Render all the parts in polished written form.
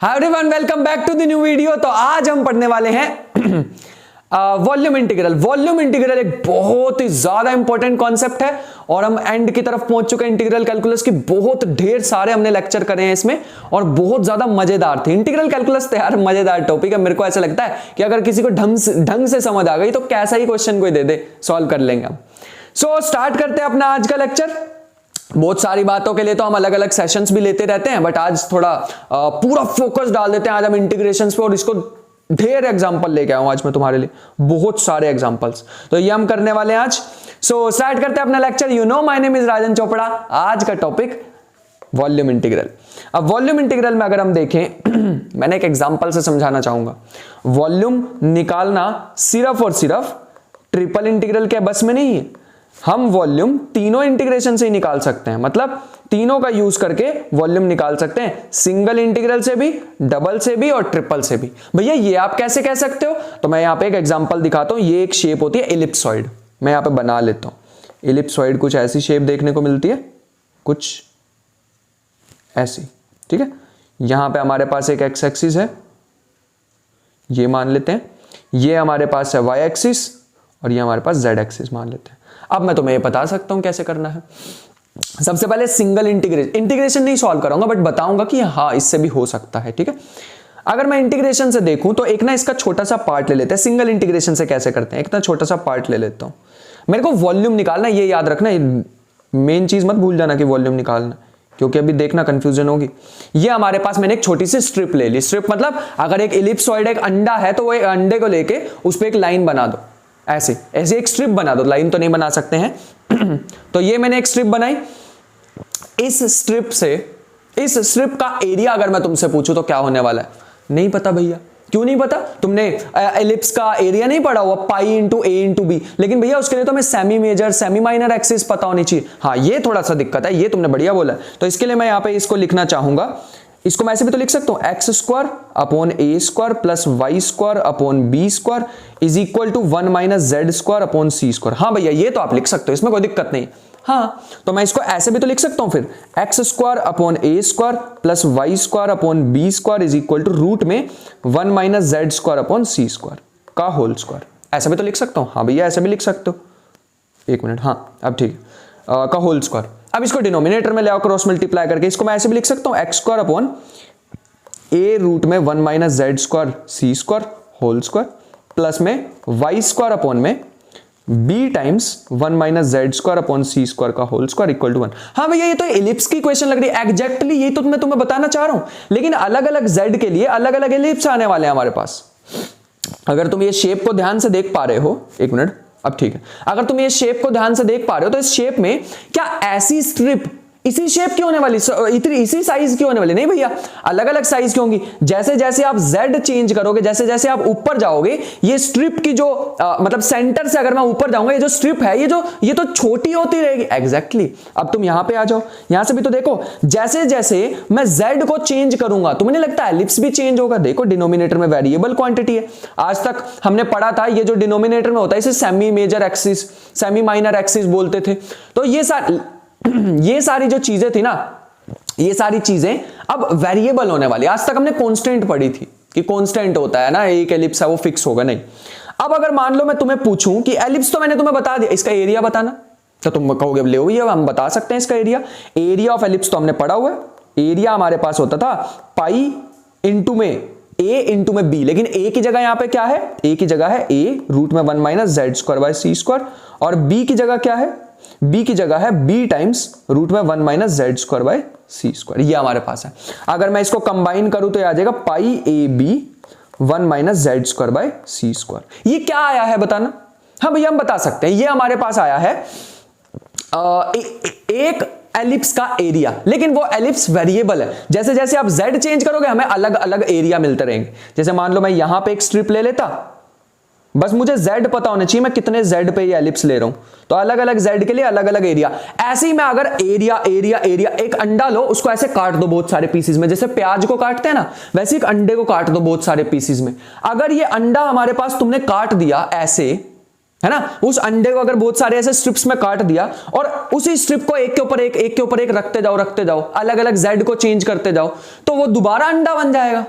Hi everyone, welcome back to the new video. तो आज हम पढ़ने वाले हैं वॉल्यूम इंटीग्रल। वॉल्यूम इंटीग्रल एक बहुत ही ज्यादा इंपॉर्टेंट कॉन्सेप्ट है और हम एंड की तरफ पहुंच चुके हैं इंटीग्रल कैलकुलस की। बहुत ढेर सारे हमने लेक्चर करे हैं इसमें और बहुत ज्यादा मजेदार थे। इंटीग्रल कैलकुलस तो यार मजेदार टॉपिक है। मेरे को ऐसा लगता है कि अगर किसी को ढंग से समझ आ गई तो कैसा ही क्वेश्चन कोई दे दे सॉल्व कर लेंगे हम। सो स्टार्ट करते हैं अपना आज का लेक्चर। बहुत सारी बातों के लिए तो हम अलग अलग सेशंस भी लेते रहते हैं, बट आज थोड़ा पूरा फोकस डाल देते हैं आज हम इंटीग्रेशंस पे। और इसको ढेर एग्जांपल लेके आया हूं आज मैं तुम्हारे लिए, बहुत सारे एग्जांपल्स। तो ये हम करने वाले हैं आज। सो स्टार्ट करते हैं अपना lecture. You know my name is Rajan Chopra. आज का टॉपिक वॉल्यूम इंटीग्रल। अब वॉल्यूम इंटीग्रल में अगर हम देखें मैंने एक एग्जांपल से समझाना चाहूंगा। वॉल्यूम निकालना सिर्फ और सिर्फ ट्रिपल इंटीग्रल के बस में नहीं है। हम वॉल्यूम तीनों इंटीग्रेशन से ही निकाल सकते हैं, मतलब तीनों का यूज करके वॉल्यूम निकाल सकते हैं। सिंगल इंटीग्रल से भी, डबल से भी और ट्रिपल से भी। भैया ये आप कैसे कह सकते हो? तो मैं यहां पे एक एग्जांपल दिखाता हूं। ये एक शेप होती है एलिप्सॉइड। मैं यहां पे बना लेता हूं। एलिप्सॉइड कुछ ऐसी शेप देखने को मिलती है, कुछ ऐसी, ठीक है। यहां पे हमारे पास एक एक्स एक्सिस है, ये मान लेते हैं। ये हमारे पास है वाई एक्सिस और ये हमारे पास जेड एक्सिस मान लेते हैं। अब मैं तुम्हें ये बता सकता हूं कैसे करना है। सबसे पहले सिंगल इंटीग्रेशन नहीं सॉल्व कराऊंगा, बट बताऊंगा कि हाँ इससे भी हो सकता है, ठीक है। अगर मैं इंटीग्रेशन से देखूं तो एक ना इसका छोटा सा पार्ट ले लेते हैं। सिंगल इंटीग्रेशन से कैसे करते हैं, एक ना छोटा सा पार्ट ले लेता हूं। मेरे को वॉल्यूम निकालना, ये याद रखना, मेन चीज मत भूल जाना कि वॉल्यूम निकालना, क्योंकि अभी देखना कंफ्यूजन होगी। ये हमारे पास मैंने एक छोटी सी स्ट्रिप ले ली। स्ट्रिप मतलब अगर एक एलिप्सॉइड एक अंडा है तो वो एक अंडे को लेके उस पर एक लाइन बना दो, ऐसे ऐसे एक स्ट्रिप बना दो। लाइन तो नहीं बना सकते हैं तो ये मैंने एक स्ट्रिप बनाई। इस स्ट्रिप का एरिया अगर मैं तुमसे पूछूं तो क्या होने वाला है? नहीं पता भैया। क्यों नहीं पता? तुमने एलिप्स का एरिया नहीं पढ़ा हुआ, pi into a into b. लेकिन भैया उसके लिए तो हमें semi major semi minor axis पता होनी चाहिए। हाँ ये थोड़ा सा दिक्कत है, ये तुमने बढ़िया बोला। तो इसके लिए मैं यहां पे इसको लिखना चाहूंगा। इसको मैं ऐसे भी तो लिख सकता हूं, x square upon A square plus Y square upon B square is equal to 1 minus Z square upon C square. हाँ भैया ये तो आप लिख सकते हो, इसमें कोई दिक्कत नहीं। हाँ तो मैं इसको ऐसे भी तो लिख सकता हूं फिर, x square upon A square plus Y square upon B square is equal to root में 1 माइनस जेड स्क्वायर अपॉन सी स्क्वायर का होल स्क्वायर। ऐसा भी तो लिख सकता हूं। हाँ भैया ऐसे भी लिख सकते हो। एक मिनट, हाँ अब ठीक है, का होल स्क्वायर। अब इसको डिनोमिनेटर में ले आओ क्रॉस मल्टीप्लाई करके। इसको मैं ऐसे भी लिख सकता हूं, x square upon A root में 1 minus Z square C square whole square plus में वाई स्क्वायर अपॉन में B times 1 minus Z square upon सी स्क्वायर का होल स्क्वायर इक्वल टू 1। हाँ भैया ये तो एलिप्स की क्वेश्चन लग रही है। एग्जैक्टली यही तो मैं तुम्हें बताना चाह रहा हूं, लेकिन अलग अलग जेड के लिए अलग अलग एलिप्स आने वाले हैं हमारे पास। अगर तुम ये शेप को ध्यान से देख पा रहे हो, एक मिनट, अब ठीक है। अगर तुम ये शेप को ध्यान से देख पा रहे हो तो इस शेप में क्या ऐसी स्ट्रिप इसी शेप की होने वाली, इसी साइज की होने वाली? नहीं भैया, अलग अलग साइज की होंगी। जैसे जैसे आप z चेंज करोगे, जैसे जैसे आप ऊपर जाओगे, ये स्ट्रिप की जो मतलब सेंटर से अगर मैं ऊपर जाऊंगा, ये जो स्ट्रिप है ये तो छोटी होती रहेगी। एग्जैक्टली। अब तुम यहां पे आ जाओ, यहां से भी तो देखो, जैसे जैसे मैं z को चेंज करूंगा तुम्हें नहीं लगता एलिप्स भी चेंज होगा? देखो डिनोमिनेटर में वेरिएबल क्वांटिटी है। आज तक हमने पढ़ा था ये जो डिनोमिनेटर में होता है इसे semi major axis semi minor axis बोलते थे। तो ये सारी जो चीजें थी ना, ये सारी चीजें अब वेरिएबल होने वाली। आज तक हमने कांस्टेंट पढ़ी थी कि कांस्टेंट होता है ना, एक एलिप्स है वो फिक्स होगा नहीं। अब अगर मान लो मैं तुम्हें पूछूं कि एलिप्स तो मैंने तुम्हें बता दिया, इसका एरिया बताना, तो तुम कहोगे ले ये हम बता सकते हैं इसका एरिया ऑफ एलिप्स तो हमने पढ़ा हुआ है। एरिया हमारे पास होता था पाई इंटू में ए इंटू में बी, लेकिन ए की जगह यहां पे क्या है? ए की जगह है ए रूट में 1 minus Z square by C square, और बी की जगह क्या है? बी की जगह है बी टाइम्स रूट में 1 minus Z square by C square. ये हमारे पास है। अगर मैं इसको कंबाइन करूं तो आ जाएगा pi A B 1 minus Z square by C square. ये क्या आया है बताना? हाँ भैया हम बता सकते हैं, ये हमारे पास आया है एक एलिप्स का एरिया, लेकिन वो एलिप्स वेरिएबल है। जैसे जैसे आप z चेंज करोगे हमें अलग अलग एरिया मिलते रहेंगे। जैसे मान लो मैं यहां पे एक स्ट्रिप ले लेता, बस मुझे z पता होना चाहिए मैं कितने z पे ये एलिप्स ले रहा हूं, तो अलग अलग z के लिए अलग अलग एरिया। ऐसे ही मैं अगर एरिया एक अंडा लो, उसको ऐसे काट दो बहुत सारे पीसेस में, जैसे प्याज को काटते हैं ना, वैसे एक अंडे को काट दो बहुत सारे पीसेस में। अगर ये अंडा हमारे पास तुमने काट दिया ऐसे, है ना। उस अंडे को अगर बहुत सारे ऐसे स्ट्रिप्स में काट दिया और उसी स्ट्रिप को एक के ऊपर एक रखते जाओ, अलग अलग जेड को चेंज करते जाओ, तो वो दोबारा अंडा बन जाएगा।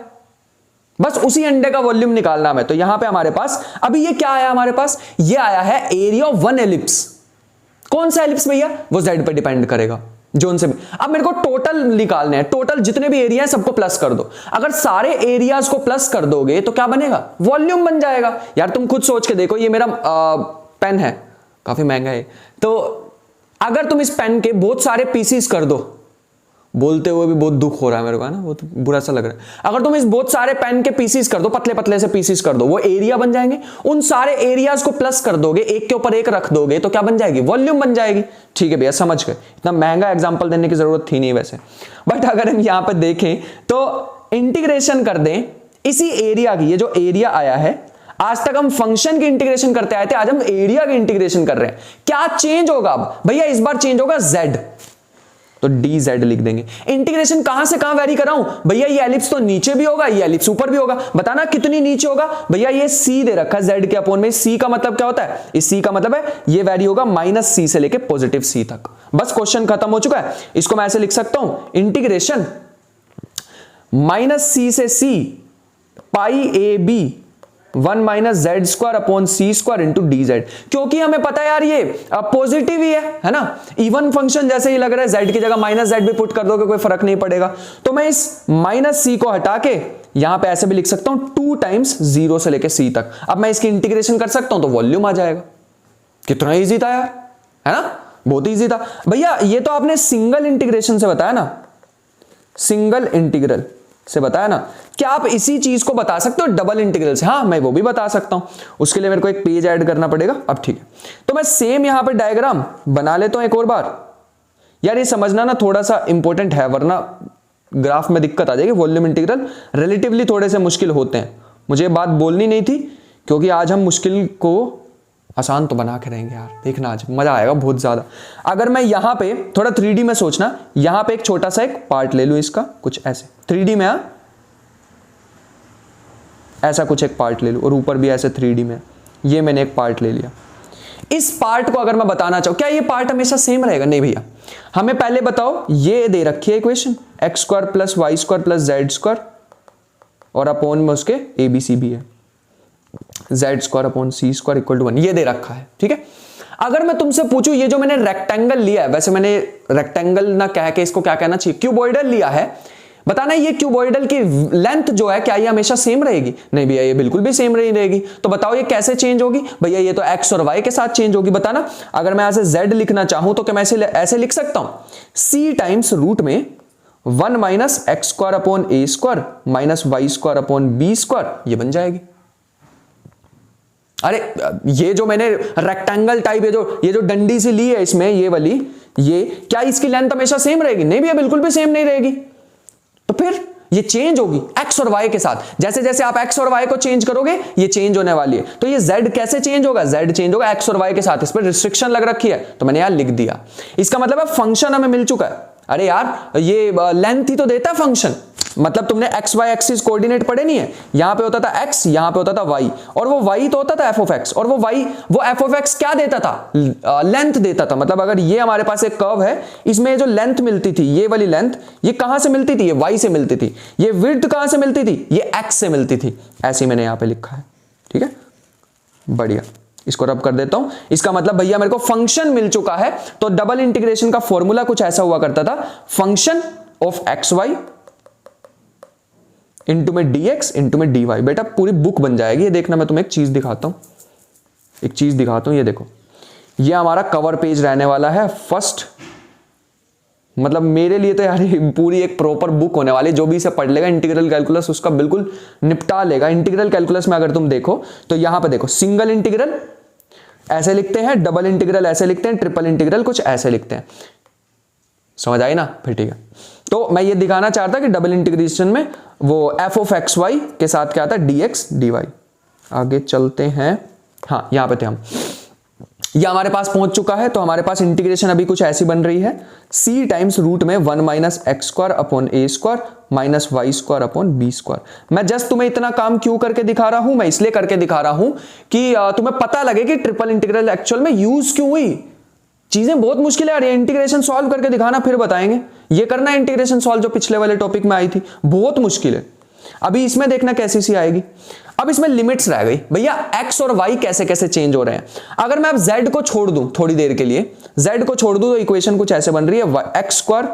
बस उसी अंडे का वॉल्यूम निकालना है। तो यहां पे हमारे पास अभी ये क्या आया, हमारे पास ये आया है एरिया ऑफ वन एलिप्स। कौन सा एलिप्स भैया, वो जेड पे डिपेंड करेगा, जोन से भी। अब मेरे को टोटल निकालने हैं, टोटल जितने भी एरिया है सबको प्लस कर दो। अगर सारे एरियाज को प्लस कर दोगे तो क्या बनेगा, वॉल्यूम बन जाएगा। यार तुम खुद सोच के देखो, ये मेरा पेन है, काफी महंगा है, तो अगर तुम इस पेन के बहुत सारे पीसीस कर दो, बोलते हुए भी बहुत दुख हो रहा है मेरे को, है ना, बहुत बुरा सा लग रहा है। अगर तुम इस बहुत सारे पेन के पीसीस कर दो, पतले पतले से पीसीस कर दो, वो एरिया बन जाएंगे। उन सारे एरियाज को प्लस कर दोगे, एक के ऊपर एक रख दोगे, तो क्या बन जाएगी, वॉल्यूम बन जाएगी। ठीक है भैया, समझ गए, इतना महंगा एग्जांपल देने की जरूरत थी नहीं वैसे। बट अगर हम यहां पर देखें तो इंटीग्रेशन कर दें इसी एरिया की, ये जो एरिया आया है, आज तक हम फंक्शन की इंटीग्रेशन करते आए थे, आज हम एरिया की इंटीग्रेशन कर रहे हैं। क्या चेंज होगा अब भैया, इस बार चेंज होगा z, तो dz लिख देंगे। इंटीग्रेशन कहां से कहां वेरी कर रहा हूं भैया, ये एलिप्स तो नीचे भी होगा, ये एलिप्स ऊपर भी होगा। बताना कितनी नीचे होगा भैया, ये c दे रखा है z के अपोन में। c का मतलब क्या होता है, इस c का मतलब है ये वेरी होगा -c से लेके +c तक। बस क्वेश्चन खत्म हो चुका है। इसको मैं ऐसे लिख सकता हूं, इंटीग्रेशन -c से c pi a b 1 - z² upon c² into dz। क्योंकि हमें पता है यार ये पॉजिटिव ही है ना, इवन फंक्शन जैसे ही लग रहा है, z की जगह -z भी पुट कर दोगे कोई फर्क नहीं पड़ेगा। तो मैं इस -c को हटा के यहां पे ऐसे भी लिख सकता हूं 2 टाइम्स 0 से लेके c तक। अब मैं इसकी इंटीग्रेशन कर सकता हूं तो वॉल्यूम आ जाएगा। कितना ईजी था यार, है ना, बहुत ईजी था भैया। ये तो आपने सिंगल इंटीग्रेशन से बताया ना, सिंगल इंटीग्रल से बताया ना। क्या आप इसी चीज को बता सकते हो डबल इंटीग्रल से? हाँ, मैं वो भी बता सकता हूं। उसके लिए मेरे को एक पेज ऐड करना पड़ेगा। अब ठीक है, तो मैं सेम यहां पे डायग्राम बना लेता हूं एक और बार। यार ये समझना ना थोड़ा सा इंपॉर्टेंट है, वरना ग्राफ में दिक्कत आ जाएगी। वॉल्यूम इंटीग्रल रिलेटिवली थोड़े से मुश्किल होते हैं, मुझे ये बात बोलनी नहीं थी, क्योंकि आज हम मुश्किल को आसान तो बना के रहेंगे यार। देखना आज मजा आएगा बहुत ज्यादा। अगर मैं यहां पे थोड़ा 3D में सोचना, यहां पे एक छोटा सा एक पार्ट ले लूं इसका, कुछ ऐसे 3D में, ऐसा कुछ एक पार्ट ले लूं, और ऊपर भी ऐसे 3D में, ये मैंने एक पार्ट ले लिया। इस पार्ट को अगर मैं बताना चाहूं, क्या ये पार्ट हमेशा सेम रहेगा? नहीं भैया, हमें पहले बताओ, ये दे रखी है इक्वेशन x² + y² + z² और अपोन में उसके ABC भी है, z² अपॉन c² = 1, ये दे रखा है। ठीक है, अगर मैं तुमसे पूछूं, ये जो मैंने रेक्टेंगल लिया है, वैसे मैंने रेक्टेंगल ना कह के इसको क्या कहना चाहिए, क्यूबॉइडल लिया है, बताना ये क्यूबॉइडल की लेंथ जो है क्या ये हमेशा सेम रहेगी? नहीं भैया, ये बिल्कुल भी सेम नहीं रहेगी। तो बताओ ये कैसे चेंज होगी? भैया ये तो x और y के साथ चेंज होगी। बताना, अगर मैं ऐसे z लिखना चाहूं तो क्या मैं ऐसे लिख सकता हूं, c टाइम्स रूट में 1 - x² upon a² - y² upon b², ये बन जाएगी। अरे ये जो मैंने रेक्टेंगल टाइप ये जो डंडी सी ली है इसमें, ये वाली, ये क्या इसकी लेंथ हमेशा सेम रहेगी? नहीं भैया, बिल्कुल भी सेम नहीं रहेगी। तो फिर ये चेंज होगी x और y के साथ। जैसे जैसे आप x और y को चेंज करोगे ये चेंज होने वाली है। तो ये z कैसे चेंज होगा? z चेंज होगा x और y के साथ। इस पर रिस्ट्रिक्शन लग रखी है तो मैंने यार लिख दिया। इसका मतलब है फंक्शन हमें मिल चुका है। अरे यार ये लेंथ ही तो देता है फंक्शन, मतलब तुमने एक्स वाई एक्सिस कोऑर्डिनेट पढ़े नहीं है? यहां पे होता था x, यहां पे होता था y, और वो y तो होता था f(x), और वो y वो f(x) क्या देता था? लेंथ देता था। मतलब अगर ये हमारे पास एक कर्व है, इसमें जो लेंथ मिलती थी, ये वाली लेंथ, ये कहां से मिलती थी? ये y से मिलती थी। ये विड्थ कहां से मिलती थी? ये x से मिलती थी। ऐसे मैंने यहां पे लिखा है। ठीक है, बढ़िया, इसको रब कर देता हूं। इसका मतलब भैया मेरे को फंक्शन मिल चुका है। तो डबल इंटीग्रेशन का फॉर्मूला कुछ ऐसा हुआ करता था, function of x y into में dx इंटू में dy। बेटा पूरी बुक बन जाएगी। ये देखना, मैं तुम्हें एक चीज दिखाता हूं, ये देखो, ये हमारा कवर पेज रहने वाला है फर्स्ट। मतलब मेरे लिए तो यार पूरी एक प्रॉपर बुक होने वाली है। जो भी इसे पढ़ लेगा इंटीग्रल कैलकुलस उसका बिल्कुल निपटा लेगा। इंटीग्रल कैलकुलस में अगर तुम देखो तो यहां पे देखो, सिंगल इंटीग्रल ऐसे लिखते हैं, डबल इंटीग्रल ऐसे लिखते हैं, ट्रिपल इंटीग्रल कुछ ऐसे लिखते हैं। समझ आई ना? फिर ठीक है। तो मैं ये दिखाना चाहता कि डबल इंटीग्रेशन में वो f(x, y) के साथ क्या आता है? dx dy। आगे चलते हैं, हाँ यहां पे थे हम। ये हमारे पास पहुंच चुका है, तो हमारे पास इंटीग्रेशन अभी कुछ ऐसी बन रही है, c टाइम्स रूट में 1 माइनस एक्स स्क्वायर अपॉन ए square minus Y square upon B square. मैं जस्ट तुम्हें इतना काम क्यों करके दिखा रहा हूं, मैं इसलिए करके दिखा रहा हूं कि तुम्हें पता लगे कि ट्रिपल इंटीग्रल एक्चुअल में यूज क्यों हुई। चीजें बहुत मुश्किल है यार, इंटीग्रेशन सॉल्व करके दिखाना फिर बताएंगे, ये करना इंटीग्रेशन सॉल्व जो पिछले वाले टॉपिक में आई थी, बहुत मुश्किल है। अभी इसमें देखना कैसी सी आएगी। अब इसमें लिमिट्स रह गई भैया, x और y कैसे कैसे चेंज हो रहे हैं। अगर मैं अब z को छोड़ दूं थोड़ी देर के लिए, z को छोड़ दूं तो इक्वेशन कुछ ऐसे बन रही है, x square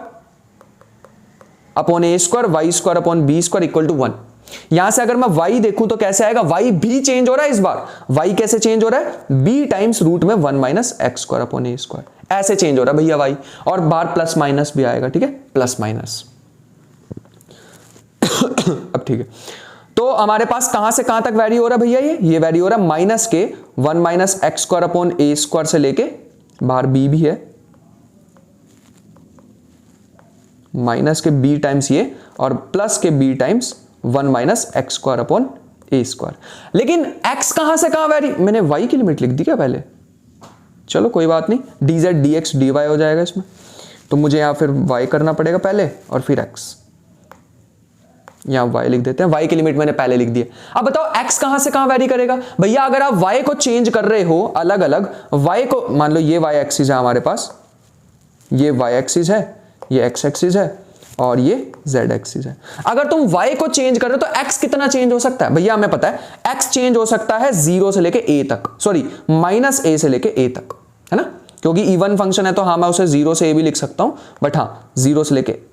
upon A square Y square upon B square equal to 1। यहां से अगर मैं y देखूं तो कैसे आएगा, y भी चेंज हो रहा है इस बार। y कैसे चेंज हो रहा है, b टाइम्स रूट में 1 माइनस एक्स स्क्वायर अपॉन ए स्क्वायर, ऐसे चेंज हो रहा है भैया y, और बाहर प्लस माइनस भी आएगा, ठीक है, प्लस माइनस। अब ठीक है, तो हमारे पास कहां से कहां तक वैरी हो रहा है भैया, ये वैरी हो रहा है माइनस के 1 माइनस एक्स स्क्वायर अपॉन ए स्क्वायर से लेके, बाहर b भी है, माइनस के b टाइम्स ये, और प्लस के b times 1 minus x square upon ए स्क्वायर। लेकिन x कहां से कहां वैरी, मैंने y की लिमिट लिख दी क्या पहले, चलो कोई बात नहीं, dz dx dy हो जाएगा इसमें, तो मुझे यहां फिर y करना पड़ेगा पहले और फिर x, यहां y लिख देते हैं, y की लिमिट मैंने पहले लिख दी है। अब बताओ x कहां से कहां वैरी करेगा भैया, अगर आप y को चेंज कर रहे हो अलग अलग, y को मान लो ये y एक्सिस है हमारे पास, ये y एक्सिस है, ये x एक्सिस है और ये z एक्सिस है। अगर तुम y को चेंज कर रहे हो तो x कितना चेंज हो सकता है भैया, हमें पता है x चेंज हो सकता है 0 से लेके a तक, सॉरी माइनस a से लेके a तक, है ना, क्योंकि इवन फंक्शन है तो हाँ मैं उसे 0 से a भी लिख सकता हूं, बट हाँ 0 से लेके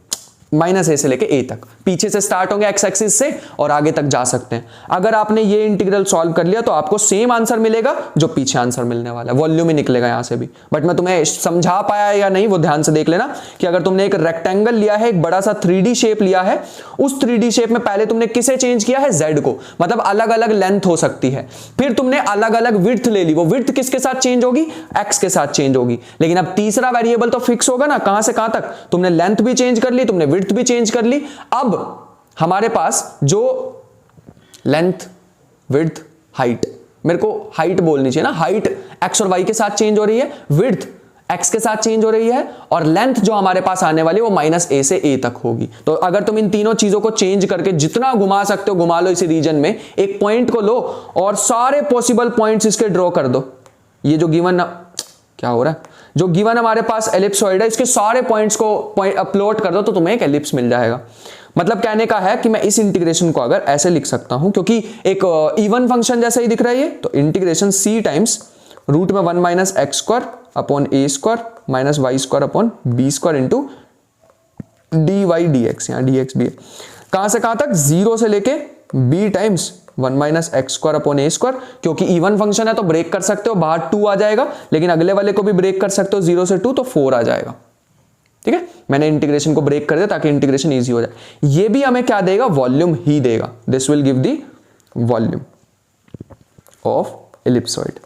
माइनस ए से लेके ए तक, पीछे से स्टार्ट होंगे एक्स एक्सिस से और आगे तक जा सकते हैं। अगर आपने ये इंटीग्रल सॉल्व कर लिया तो आपको सेम आंसर मिलेगा जो पीछे आंसर मिलने वाला है, वॉल्यूम ही निकलेगा यहां से भी। बट मैं तुम्हें समझा पाया या नहीं वो ध्यान से देख लेना कि अगर तुमने एक रेक्टेंगल लिया है, एक बड़ा सा 3D शेप लिया है, उस 3D शेप में पहले तुमने किसे चेंज किया है, जेड को, मतलब अलग अलग लेंथ हो सकती है, फिर तुमने अलग अलग विड्थ ले ली, वो विड्थ किसके साथ चेंज होगी, एक्स के साथ चेंज होगी। लेकिन अब तीसरा वेरिएबल तो फिक्स होगा ना, कहां से कहां तक, तुमने लेंथ भी चेंज कर ली, तुमने विड्थ भी चेंज कर ली। अब हमारे पास जो लेंथ विड्थ हाइट, मेरे को हाइट बोलनी चाहिए ना, हाइट एक्स और वाई के साथ चेंज हो रही है, विड्थ एक्स के साथ चेंज हो रही है, और लेंथ जो हमारे पास आने वाली है वो माइनस ए से ए तक होगी। तो अगर तुम इन तीनों चीजों को चेंज करके जितना घुमा सकते हो घुमा लो इसी रीजन में, एक पॉइंट को लो और सारे पॉसिबल पॉइंट्स इसके ड्रॉ कर दो। ये जो गिवन, क्या हो रहा है, जो गिवन हमारे पास एलिप्सॉइड है, इसके सारे पॉइंट्स को प्लॉट कर दो तो तुम्हें एक एलिप्स मिल जाएगा। मतलब कहने का है कि मैं इस इंटीग्रेशन को अगर ऐसे लिख सकता हूं, क्योंकि एक इवन फंक्शन जैसा ही दिख रहा है ये, तो इंटीग्रेशन c टाइम्स रूट में 1 माइनस एक्स स्क्वायर अपॉन ए square minus Y square upon B square into D Y D X, यहाँ डी एक्स भी है, कहां से कहां तक, 0 से लेके b times 1 minus x square upon ए स्क्वायर, क्योंकि इवन फंक्शन है तो ब्रेक कर सकते हो, बाहर 2 आ जाएगा, लेकिन अगले वाले को भी ब्रेक कर सकते हो 0 से 2 तो 4 आ जाएगा। ठीक है, मैंने इंटीग्रेशन को ब्रेक कर दिया ताकि इंटीग्रेशन इजी हो जाए। ये भी हमें क्या देगा, वॉल्यूम ही देगा, this will give the volume of ellipsoid.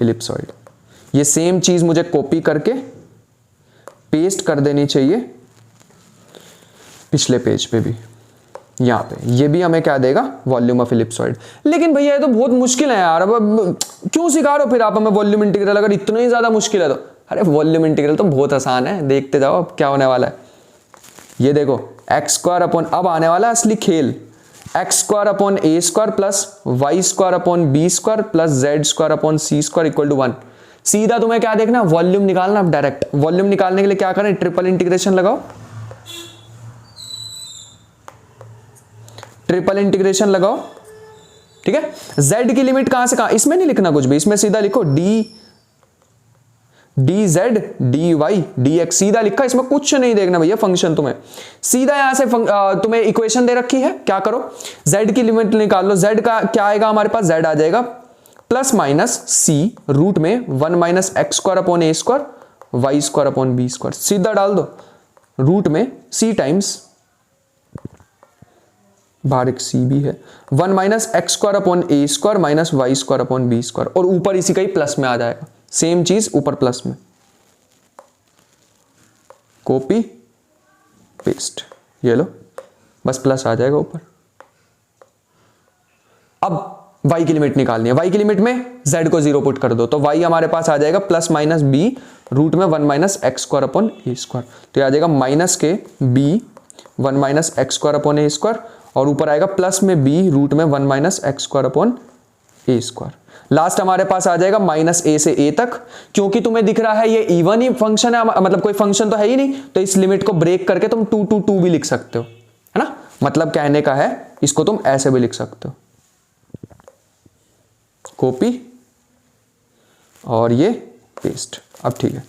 Ellipsoid, ये सेम चीज मुझे कॉपी करके पेस्ट कर देनी चाहिए पिछले पेज पे भी, यहां पे, ये भी हमें क्या देगा, वॉल्यूम ऑफ एलिप्सॉइड। लेकिन भैया ये तो बहुत मुश्किल है यार, अब क्यों सिखा रहे हो फिर आप हमें वॉल्यूम इंटीग्रल, अगर इतना ही ज्यादा मुश्किल है तो। अरे वॉल्यूम इंटीग्रल तो बहुत आसान है, देखते जाओ अब क्या होने वाला है। ये देखो एक्स स्क्वायर अपॉन, अब आने वाला है असली खेल, x square upon A square plus Y square upon B square plus z square upon C square equal to 1। सीधा तुम्हें क्या देखना, वॉल्यूम निकालना। अब डायरेक्ट वॉल्यूम निकालने के लिए क्या करें, ट्रिपल इंटीग्रेशन लगाओ, ट्रिपल इंटीग्रेशन लगाओ, ठीक है। z की लिमिट कहां से कहां, इसमें नहीं लिखना कुछ भी, इसमें सीधा लिखो d z d Y D x, सीधा लिखा, इसमें कुछ नहीं देखना भैया फंक्शन, तुम्हें सीधा यहां से तुम्हें इक्वेशन दे रखी है, क्या करो, z की लिमिट निकाल लो। z का क्या आएगा हमारे पास, z आ जाएगा प्लस माइनस c रूट में 1 माइनस एक्स स्क्वायर अपॉन ए square Y square upon B square, सीधा डाल दो रूट में c टाइम्स, बाहर एक c भी है, 1 माइनस एक्स स्क्वायर अपॉन ए square minus Y square upon B square, और ऊपर इसी का ही प्लस में आ जाएगा, सेम चीज ऊपर प्लस में, कॉपी पेस्ट, ये लो बस प्लस आ जाएगा ऊपर। अब y की लिमिट निकालनी है। y की लिमिट में z को 0 पुट कर दो तो y हमारे पास आ जाएगा प्लस माइनस b रूट में 1 माइनस एक्स स्क्वायर अपॉन ए स्क्वायर, तो ये आ जाएगा माइनस के b 1 minus x square upon ए स्क्वायर और ऊपर आएगा प्लस में b रूट में 1 माइनस एक्स स्क्वायर अपॉन ए स्क्वायर। लास्ट हमारे पास आ जाएगा माइनस a से a तक, क्योंकि तुम्हें दिख रहा है ये इवन ही फंक्शन है, मतलब कोई फंक्शन तो है ही नहीं, तो इस लिमिट को ब्रेक करके तुम 2 to 2 भी लिख सकते हो, है ना। मतलब कहने का है इसको तुम ऐसे भी लिख सकते हो, कॉपी और ये पेस्ट। अब ठीक है,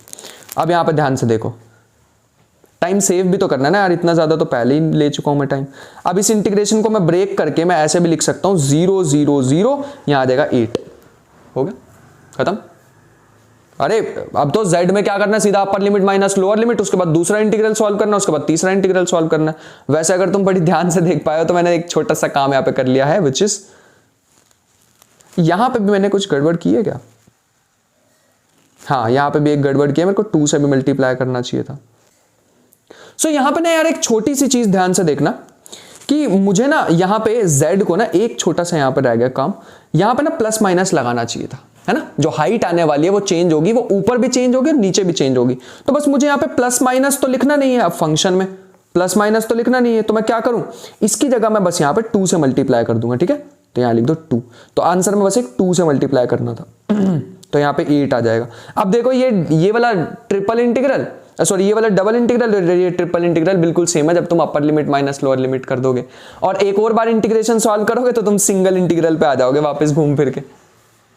अब यहां पे ध्यान से देखो, टाइम सेव भी तो करना है ना यार, इतना ज्यादा तो पहले ही ले चुका हूं मैं टाइम। अब इस इंटीग्रेशन को मैं ब्रेक करके मैं ऐसे भी लिख सकता हूं 0 0 0, यहां आ जाएगा 8, हो गया खत्म। अरे अब तो z में क्या करना है, सीधा अपर लिमिट माइनस लोअर लिमिट, उसके बाद दूसरा इंटीग्रल सॉल्व करना, उसके बाद तीसरा इंटीग्रल सॉल्व करना। वैसे अगर तुम बड़ी ध्यान से देख पाए हो तो मैंने एक छोटा सा काम यहां पे कर लिया है, विच इज यहां पे भी मैंने कुछ गड़बड़ की है क्या, हाँ यहां पे भी एक गड़बड़ की है, मेरे को 2 से भी मल्टीप्लाई करना चाहिए था। सो यहां पे ना यार एक छोटी सी चीज ध्यान से देखना कि मुझे ना यहां पे z को ना एक छोटा सा यहां पे रह गया काम, यहां पे ना प्लस माइनस लगाना चाहिए था, है ना। जो हाइट आने वाली है वो चेंज होगी, वो ऊपर भी चेंज होगी और नीचे भी चेंज होगी, तो बस मुझे यहां पे प्लस माइनस तो लिखना नहीं है, अब फंक्शन में प्लस माइनस तो लिखना नहीं है, तो मैं क्या करूं, इसकी जगह मैं बस यहां पे 2 से मल्टीप्लाई कर दूंगा, ठीक है। तो यहां लिख दो 2, तो आंसर में बस एक 2 से मल्टीप्लाई करना था तो यहां पे 8 आ जाएगा। अब देखो ये वाला ट्रिपल इंटीग्रल, सॉरी ये वाला डबल इंटीग्रल, ये ट्रिपल इंटीग्रल बिल्कुल सेम है जब तुम अपर लिमिट माइनस लोअर लिमिट कर दोगे, और एक और बार इंटीग्रेशन सॉल्व करोगे तो तुम सिंगल इंटीग्रल पे आ जाओगे वापस घूम फिर के,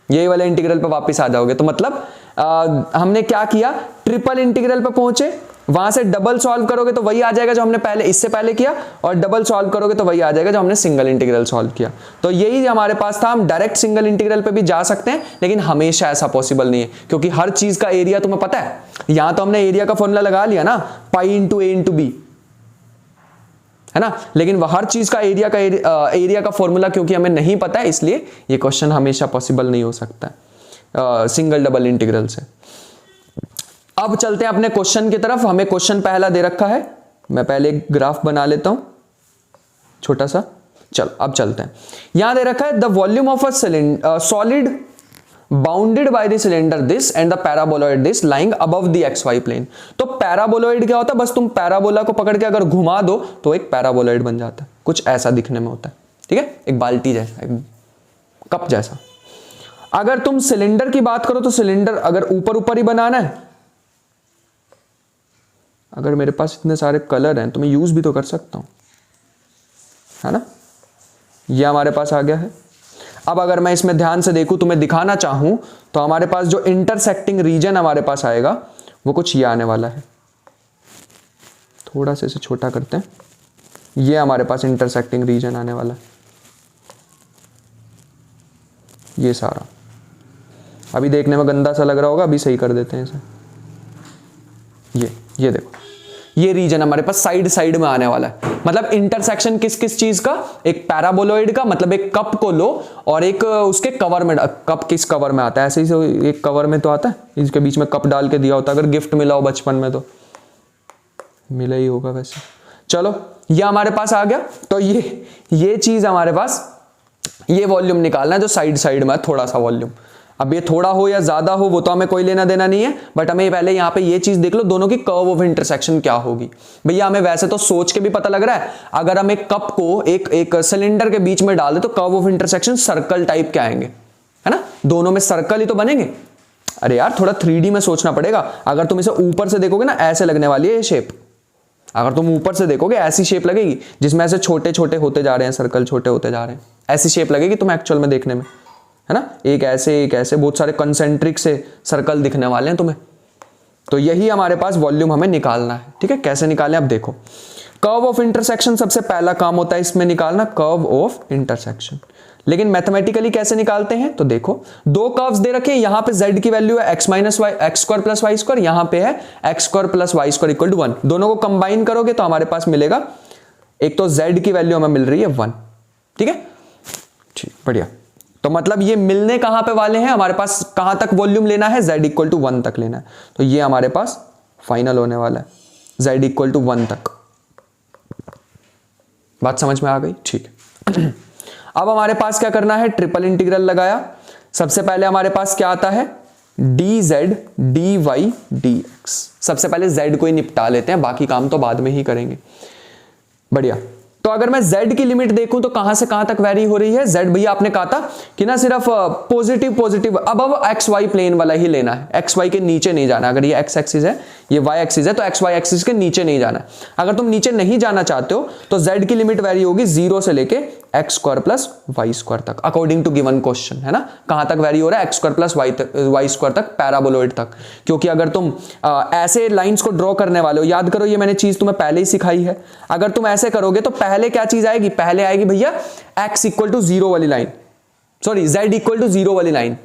यही वाले इंटीग्रल पे वापस आ जाओगे। तो मतलब हमने क्या किया, ट्रिपल इंटीग्रल पे पहुंचे, वहां से डबल सॉल्व करोगे तो वही आ जाएगा जो हमने पहले इससे पहले किया, और डबल सॉल्व करोगे तो वही आ जाएगा जो हमने सिंगल इंटीग्रल सॉल्व किया। तो यही हमारे पास था, हम डायरेक्ट सिंगल इंटीग्रल पे भी जा सकते हैं, लेकिन हमेशा ऐसा पॉसिबल नहीं है, क्योंकि हर चीज का एरिया तुम्हें पता है। यहां तो हमने एरिया का फॉर्मूला लगा लिया ना, पाई इंटू ए इंटू बी, है ना, लेकिन हर चीज का एरिया का फॉर्मूला क्योंकि हमें नहीं पता है, इसलिए ये क्वेश्चन हमेशा पॉसिबल नहीं हो सकता सिंगल डबल इंटीग्रल से। अब चलते हैं अपने क्वेश्चन की तरफ। हमें क्वेश्चन पहला दे रखा है, मैं पहले एक ग्राफ बना लेता हूं छोटा सा, चलो अब चलते हैं। यहां दे रखा है the volume of a solid bounded by the cylinder this and the paraboloid this lying above the XY plane. तो पैराबोलॉइड क्या होता है, बस तुम पैराबोला को पकड़ के अगर घुमा दो तो एक पैराबोलॉइड बन जाता है, कुछ ऐसा दिखने में होता है, ठीक है, एक बाल्टी जैसा, एक कप जैसा। अगर तुम सिलेंडर की बात करो तो सिलेंडर अगर ऊपर ऊपर ही बनाना है, अगर मेरे पास इतने सारे कलर हैं तो मैं यूज भी तो कर सकता हूं, है ना। ये हमारे पास आ गया है। अब अगर मैं इसमें ध्यान से देखूं, तुम्हें दिखाना चाहूं, तो हमारे पास जो इंटरसेक्टिंग रीजन हमारे पास आएगा वो कुछ ये आने वाला है। थोड़ा सा इसे छोटा करते हैं, ये हमारे पास इंटरसेक्टिंग रीजन आने वाला है, ये सारा। अभी देखने में गंदा सा लग रहा होगा, अभी सही कर देते हैं इसे। ये देखो, ये रीजन हमारे पास साइड साइड में आने वाला है। मतलब इंटरसेक्शन किस किस चीज का, एक पैराबोलॉइड का, मतलब एक कप को लो और एक उसके कवर में, कप किस कवर में आता है, ऐसे ही एक कवर में तो आता है, इसके बीच में कप डाल के दिया होता है, अगर गिफ्ट मिला हो बचपन में तो मिला ही होगा वैसे। चलो ये हमारे पास आ गया, तो ये चीज हमारे पास, ये वॉल्यूम निकालना है जो साइड साइड में है, थोड़ा सा वॉल्यूम। अब ये थोड़ा हो या ज्यादा हो वो तो हमें कोई लेना देना नहीं है, बट हमें पहले यहाँ पे ये चीज देख लो, दोनों की कर्व ऑफ इंटरसेक्शन क्या होगी। भैया हमें वैसे तो सोच के भी पता लग रहा है, अगर हम एक कप को एक सिलेंडर के बीच में डाल दे तो curve of intersection circle type के आएंगे, है ना, दोनों में सर्कल ही तो बनेंगे। अरे यार थोड़ा 3D में सोचना पड़ेगा। अगर तुम इसे ऊपर से देखोगे ना, ऐसे लगने वाली है ये शेप। अगर तुम ऊपर से देखोगे ऐसी शेप लगेगी, जिसमें ऐसे छोटे छोटे होते जा रहे हैं, सर्कल छोटे होते जा रहे हैं, ऐसी शेप लगेगी तुम्हें एक्चुअल में देखने में, है ना। एक ऐसे बहुत सारे कंसेंट्रिक से सर्कल दिखने वाले हैं तुम्हें। तो यही हमारे पास वॉल्यूम हमें निकालना है, ठीक है। कैसे निकालें अब देखो, कर्व ऑफ इंटरसेक्शन सबसे पहला काम होता है इसमें निकालना, कर्व ऑफ इंटरसेक्शन। लेकिन मैथमेटिकली कैसे निकालते हैं, तो देखो दो कर्व्स दे रखे हैं, यहां पे z की वैल्यू है x minus y, x square plus Y square, यहां पे है x square plus Y square equal to 1। दोनों को कंबाइन करोगे तो हमारे पास मिलेगा, एक तो z की वैल्यू हमें मिल रही है 1, ठीक है, ठीक बढ़िया। तो मतलब ये मिलने कहां पे वाले हैं, हमारे पास कहां तक वॉल्यूम लेना है, z इक्वल टू 1 तक लेना है। तो ये हमारे पास फाइनल होने वाला है, z इक्वल टू 1 तक। बात समझ में आ गई, ठीक है। अब हमारे पास क्या करना है, ट्रिपल इंटीग्रल लगाया। सबसे पहले हमारे पास क्या आता है, dz dy dx। सबसे पहले z को ही निपटा लेते हैं, बाकी काम तो बाद में ही करेंगे। बढ़िया। तो अगर मैं z की लिमिट देखूं तो कहां से कहां तक वेरी हो रही है, z भैया आपने कहा था कि ना सिर्फ पॉजिटिव पॉजिटिव, अब एक्स वाई प्लेन वाला ही लेना है, एक्स वाई के नीचे नहीं जाना। अगर ये एक्स एक्सिस है, ये वाई एक्सिस है, तो एक्स वाई एक्सिस के नीचे नहीं जाना है। अगर तुम नीचे नहीं जाना चाहते हो तो z की लिमिट वेरी होगी 0 से लेके x square plus Y square तक, अकॉर्डिंग टू गिवन क्वेश्चन, है ना। कहां तक वेरी हो रहा है, x square plus Y square तक, पैराबोलॉइड तक। क्योंकि अगर तुम ऐसे लाइंस को ड्रॉ करने वाले हो, याद करो ये मैंने चीज तुम्हें पहले ही सिखाई है, अगर तुम ऐसे करोगे तो पहले क्या चीज आएगी, पहले आएगी भैया x इक्वल टू 0 वाली line, sorry z equal to 0 वाली लाइन।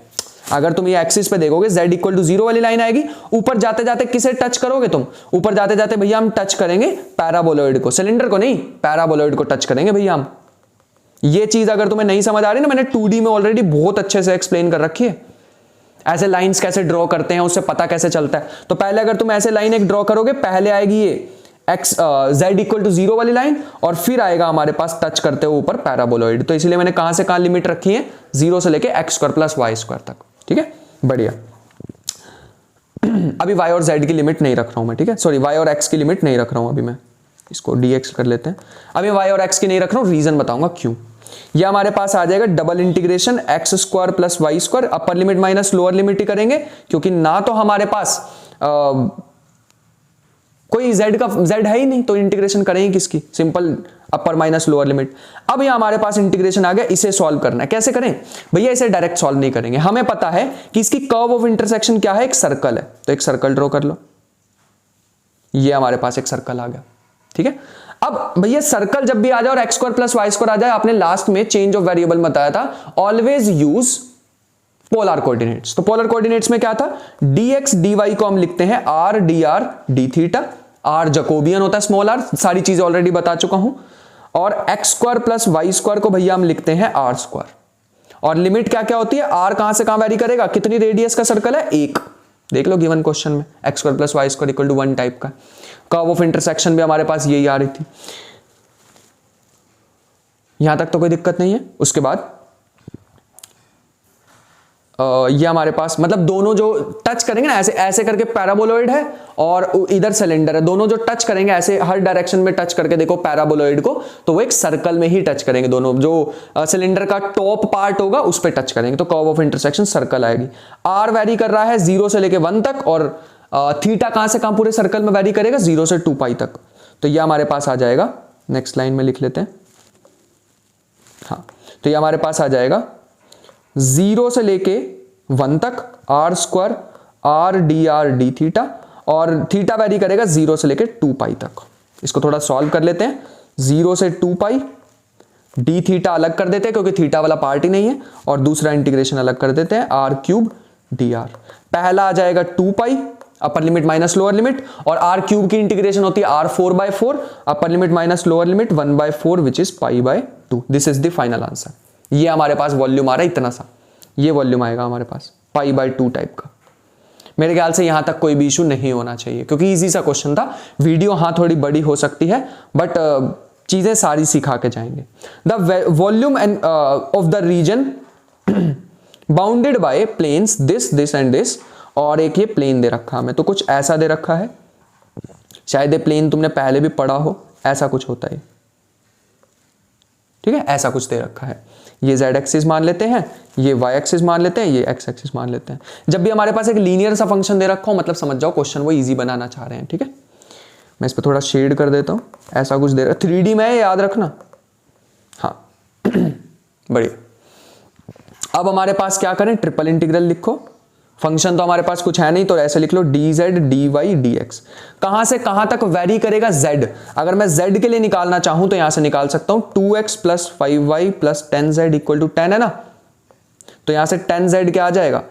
अगर तुम ये एक्सिस पे देखोगे z इक्वल टू 0 वाली लाइन आएगी। ऊपर जाते जाते किसे टच करोगे तुम, ऊपर जाते जाते भैया हम टच करेंगे पैराबोलॉइड को, सिलेंडर को नहीं, पैराबोलॉइड को टच करेंगे भैया हम। ये चीज अगर तुम्हें नहीं समझ आ रही ना, मैंने 2D में ऑलरेडी बहुत अच्छे से एक्सप्लेन कर रखी है, ऐसे लाइंस कैसे ड्रॉ करते हैं, उससे पता कैसे चलता है। तो पहले अगर तुम ऐसे लाइन एक ड्रॉ करोगे, पहले आएगी ये x z इक्वल टू 0 वाली लाइन, और फिर आएगा हमारे पास टच करते हुए ऊपर पैराबोलॉइड। तो इसलिए मैंने कहां से कहां लिमिट रखी है, 0 से लेके x square plus Y square तक, ठीक है। बढ़िया। अभी y और z की लिमिट नहीं रख रहा हूं मैं, ठीक है, सॉरी y और x की लिमिट नहीं रख रहा हूं अभी मैं, इसको dx कर लेते हैं। अभी y और x की नहीं रख रहा हूं, रीजन बताऊंगा क्यों। ये हमारे पास आ जाएगा double integration X square plus Y square, upper limit minus lower limit ही करेंगे, क्योंकि ना तो हमारे पास कोई z है ही नहीं, तो इंटीग्रेशन करेंगे किसकी, सिंपल अपर माइनस लोअर लिमिट। अब ये हमारे पास इंटीग्रेशन आ गया, इसे सॉल्व करना है। कैसे करें भैया, इसे डायरेक्ट सॉल्व नहीं करेंगे, हमें पता है कि इसकी कर्व ऑफ इंटरसेक्शन क्या है, एक सर्कल है, तो एक सर्कल ड्रॉ कर लो। ये हमारे पास एक सर्कल आ गया, ठीक है। अब भैया सर्कल जब भी आ जाए और x square plus Y square आ जाए, आपने लास्ट में चेंज ऑफ वेरिएबल बताया था, ऑलवेज यूज पोलर कोऑर्डिनेट्स। तो पोलर कोऑर्डिनेट्स में क्या था, dx dy को हम लिखते हैं r dr d theta, r Jacobian होता है स्मॉल r, सारी चीजें ऑलरेडी बता चुका हूं, और x square plus Y square को भैया हम लिखते हैं r स्क्वायर। और लिमिट क्या क्या होती है, r कहां से कहां वेरी करेगा, कितनी रेडियस का सर्कल है, 1, देख लो गिवन क्वेश्चन में, x square plus Y square equal to 1 type का। कर्व ऑफ इंटरसेक्शन भी हमारे पास यही आ रही थी, यहां तक तो कोई दिक्कत नहीं है। उसके बाद ये हमारे पास मतलब दोनों जो टच करेंगे ना, ऐसे ऐसे करके पैराबोलॉइड है और इधर सिलेंडर है, दोनों जो टच करेंगे ऐसे हर डायरेक्शन में टच करके देखो पैराबोलॉइड को, तो वो एक सर्कल में ही टच करेंगे दोनों, जो सिलेंडर का टॉप पार्ट होगा उस पर टच करेंगे, तो कर्व ऑफ इंटरसेक्शन सर्कल आएगी। आर वेरी कर रहा है 0 से लेके 1 तक, और थीटा कहां से कहां पूरे सर्कल में वेरी करेगा, 0 से 2 पाई तक। तो ये हमारे पास आ जाएगा, नेक्स्ट लाइन में लिख लेते हैं, हाँ, तो ये हमारे पास आ जाएगा 0 से लेके 1 तक r square r d theta, और थीटा वेरी करेगा 0 से लेके 2 पाई तक। इसको थोड़ा सॉल्व कर लेते हैं, 0 से 2 पाई, डी थीटा अलग कर देते हैं क्योंकि थीटा वाला पार्ट ही नहीं है, और दूसरा इंटीग्रेशन अलग कर देते हैं, आर क्यूब डी आर। पहला आ जाएगा 2 pi, upper limit minus lower limit, और आर क्यूब की इंटीग्रेशन होती है R 4/4, upper limit minus lower limit 1/4 which is पाई/2। This is the final answer. ये हमारे पास वॉल्यूम आ रहा है इतना सा, ये वॉल्यूम आएगा हमारे पास पाई/2 टाइप का। मेरे ख्याल से यहां तक कोई भी इशू नहीं होना चाहिए, क्योंकि इजी सा क्वेश्चन था। वीडियो हाँ थोड़ी बड़ी हो सकती है, बट चीजें सारी सिखा के जाएंगे। The volume and of the region bounded by planes this and this, और एक ये प्लेन दे रखा हमें, तो कुछ ऐसा दे रखा है, शायद ये प्लेन तुमने पहले भी पढ़ा हो, ऐसा कुछ होता है, ठीक है, ऐसा कुछ दे रखा है। ये z एक्सिस मान लेते हैं, ये y एक्सिस मान लेते हैं, ये x एक्सिस मान लेते हैं। जब भी हमारे पास एक लीनियर सा फंक्शन दे रखा हो, मतलब समझ जाओ क्वेश्चन वो इजी बनाना चाह रहे हैं, ठीक है। मैं इस पर थोड़ा शेड कर देता हूं, ऐसा कुछ दे रहा है, 3D में है, याद रखना, हाँ बढ़िया। अब हमारे पास क्या करें, ट्रिपल इंटीग्रल लिखो। फंक्शन तो हमारे पास कुछ है नहीं, तो ऐसे लिख लो dz dy dx। कहां से कहां तक वेरी करेगा z, अगर मैं z के लिए निकालना चाहूं तो यहां से निकाल सकता हूं, 2x plus 5y plus 10z equal to 10 है ना, तो यहां से 10z क्या आ जाएगा,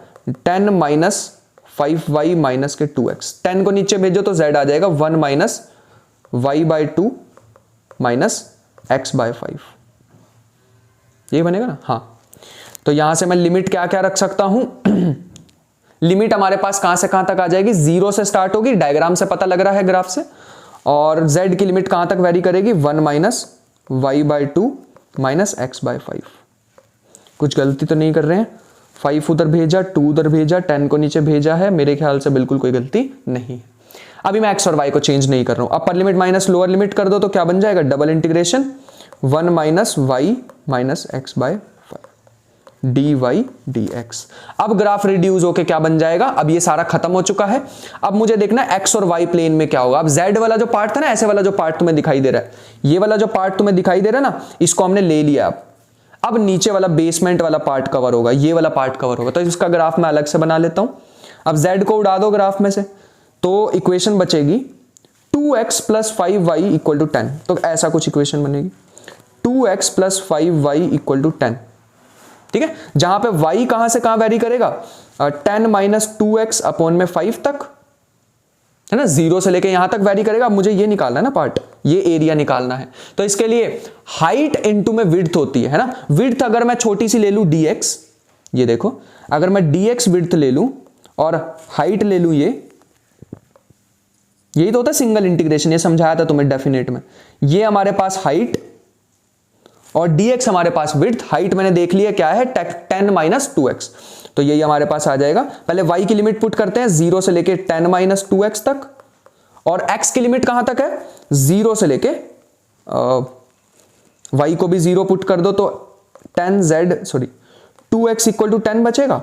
10 माइनस 5y माइनस के 2x, 10 को नीचे भेजो तो z आ जाएगा 1 माइनस y/2 माइनस x/5, ये बनेगा ना, हाँ। तो यहां से मैं लिमिट क्या क्या रख सकता हूं लिमिट हमारे पास कहां से कहां तक आ जाएगी, 0 से स्टार्ट होगी, डायग्राम से पता लग रहा है ग्राफ से, और z की लिमिट कहां तक वेरी करेगी, 1 माइनस y/2 माइनस x/5, कुछ गलती तो नहीं कर रहे हैं? 5 उधर भेजा, 2 उधर भेजा, 10 को नीचे भेजा है, मेरे ख्याल से बिल्कुल कोई गलती नहीं है। अभी मैं एक्स और वाई को चेंज नहीं कर रहा हूं। Upper limit minus lower limit कर दो तो क्या बन जाएगा? Double integration 1 minus y minus x by d Y D x. अब ग्राफ रिड्यूस होके क्या बन जाएगा? अब ये सारा खत्म हो चुका है। अब मुझे देखना एक्स और वाई प्लेन में क्या होगा। अब जेड वाला जो पार्ट था ना, ऐसे वाला जो पार्ट तुम्हें दिखाई दे रहा है, ये वाला जो पार्ट तुम्हें दिखाई दे रहा है ना, इसको हमने ले लिया। अब नीचे वाला बेसमेंट वाला पार्ट कवर होगा, ये वाला पार्ट कवर होगा। तो इसका ग्राफ मैं अलग से बना लेता हूं। अब जेड को उड़ा दो ग्राफ में से, तो इक्वेशन बचेगी 2x plus 5y equal to 10। तो ऐसा कुछ इक्वेशन बनेगी 2x plus 5y equal to 10। ठीक है, जहां पे y कहां से कहां वेरी करेगा? 10 माइनस 2x अपॉन में 5 तक, है ना, 0 से लेके यहां तक वेरी करेगा। अब मुझे ये निकालना है ना पार्ट, ये एरिया निकालना है। तो इसके लिए हाइट इनटू में विड्थ होती है ना। विड्थ अगर मैं छोटी सी ले लूं dx, ये देखो, अगर मैं dx विड्थ ले लूं और हाइट ले लूं, यही तो होता है सिंगल इंटीग्रेशन, ये समझाया था तुम्हें डेफिनेट में। ये हमारे पास हाइट और dx हमारे पास विड्थ। हाइट मैंने देख लिया क्या है, 10 माइनस 2x, तो यही हमारे पास आ जाएगा। पहले y की लिमिट पुट करते हैं 0 से लेके 10 माइनस 2x तक, और x की लिमिट कहां तक है? 0 से लेके y को भी 0 पुट कर दो तो 2x इक्वल टू 10 बचेगा।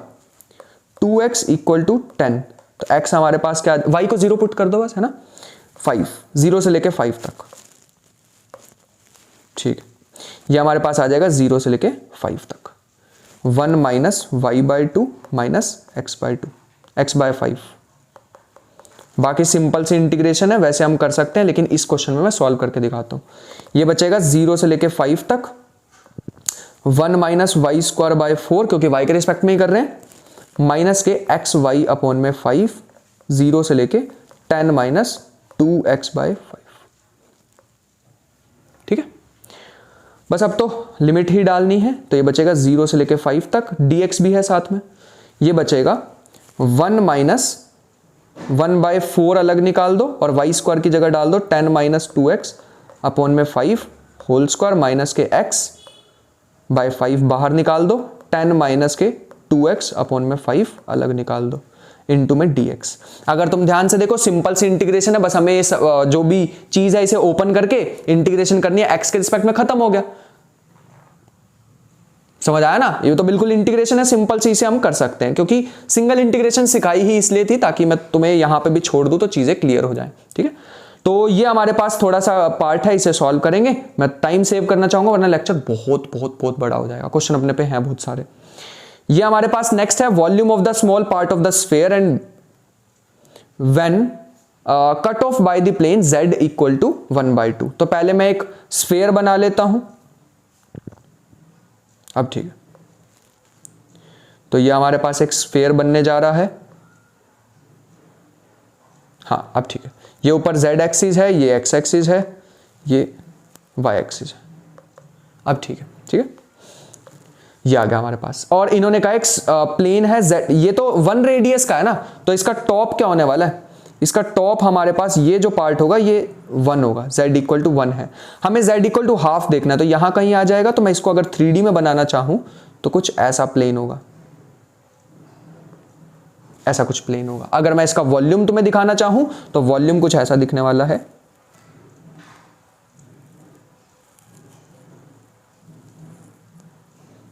2x इक्वल टू 10, तो x हमारे पास क्या, y को 0 पुट कर दो बस, है ना, 5, 0 से लेके 5 तक। ठीक है, ये हमारे पास आ जाएगा 0 से लेके 5 तक। 1 minus y by 2 minus x by 2, x by 5। बाकी सिंपल सी इंटीग्रेशन है, वैसे हम कर सकते हैं, लेकिन इस क्वेश्चन में मैं सॉल्व करके दिखाता हूं। ये बचेगा 0 से लेके 5 तक, 1 माइनस वाई स्क्वायर बाय 4, क्योंकि y के रिस्पेक्ट में ही कर रहे हैं, माइनस के एक्स वाई अपॉन में 5, 0 से लेके 10 माइनस 2x बाय 5। ठीक है, बस अब तो लिमिट ही डालनी है। तो ये बचेगा 0 से लेके 5 तक, dx भी है साथ में। ये बचेगा 1 माइनस 1 बाय 4 अलग निकाल दो और वाई स्क्वायर की जगह डाल दो 10 माइनस 2x अपॉन में 5 होल स्क्वायर, माइनस के x बाय 5 बाहर निकाल दो, 10 माइनस के 2x अपॉन में 5 अलग निकाल दो, इनटू में dx। अगर तुम ध्यान से देखो, सिंपल सी इंटीग्रेशन है, बस हमें जो भी चीज है इसे ओपन करके इंटीग्रेशन करनी है, x के रिस्पेक्ट में खत्म हो गया। समझ आया ना? ये तो बिल्कुल इंटीग्रेशन है, सिंपल सी, इसे हम कर सकते हैं, क्योंकि सिंगल इंटीग्रेशन सिखाई ही इसलिए थी ताकि मैं तुम्हें यहां पे भी छोड़ दूं तो चीजें क्लियर हो जाएं। ठीक है, तो ये हमारे पास थोड़ा सा पार्ट है, इसे सॉल्व करेंगे। मैं टाइम सेव करना चाहूंगा, वरना लेक्चर बहुत बहुत बहुत बड़ा हो जाएगा, क्वेश्चन अपने पे हैं बहुत सारे। ये हमारे पास नेक्स्ट है, volume of the small part of the sphere and when cut off by the plane z equal to 1/2। तो पहले मैं एक स्फीयर बना लेता हूं। अब ठीक है, तो ये हमारे पास एक स्फीयर बनने जा रहा है। हाँ, अब ठीक है, ये ऊपर z एक्सिस है, ये x एक्सिस है, ये y एक्सिस है। अब ठीक है, ठीक है, ये आ गया हमारे पास। और इन्होंने कहा एक प्लेन है z, ये तो 1 रेडियस का है ना, तो इसका टॉप क्या होने वाला है? इसका टॉप हमारे पास ये जो पार्ट होगा ये 1 होगा, z इक्वल टू 1 है। हमें z इक्वल टू हाफ देखना है, तो यहां कहीं आ जाएगा। तो मैं इसको अगर 3D में बनाना चाहूं तो कुछ ऐसा प्लेन होगा, ऐसा कुछ प्लेन होगा। अगर मैं इसका वॉल्यूम तुम्हें दिखाना चाहूं तो वॉल्यूम कुछ ऐसा दिखने वाला है।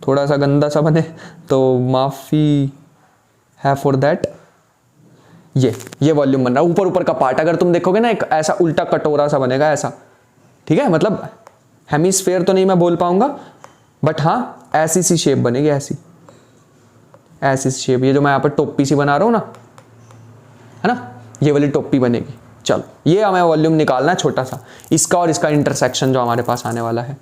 थोड़ा सा गंदा सा बने तो माफी है फॉर दैट। ये वॉल्यूम बन रहा है, ऊपर ऊपर का पार्ट। अगर तुम देखोगे ना, एक ऐसा उल्टा कटोरा सा बनेगा ऐसा। ठीक है, मतलब हेमिस्फेयर तो नहीं मैं बोल पाऊंगा, बट हाँ ऐसी सी शेप बनेगी, ऐसी शेप। ये जो मैं यहाँ पर टोपी सी बना रहा हूं ना, है ना, ये वाली टोपी बनेगी। चलो, ये हमें वॉल्यूम निकालना है छोटा सा, इसका और इसका इंटरसेक्शन जो हमारे पास आने वाला है।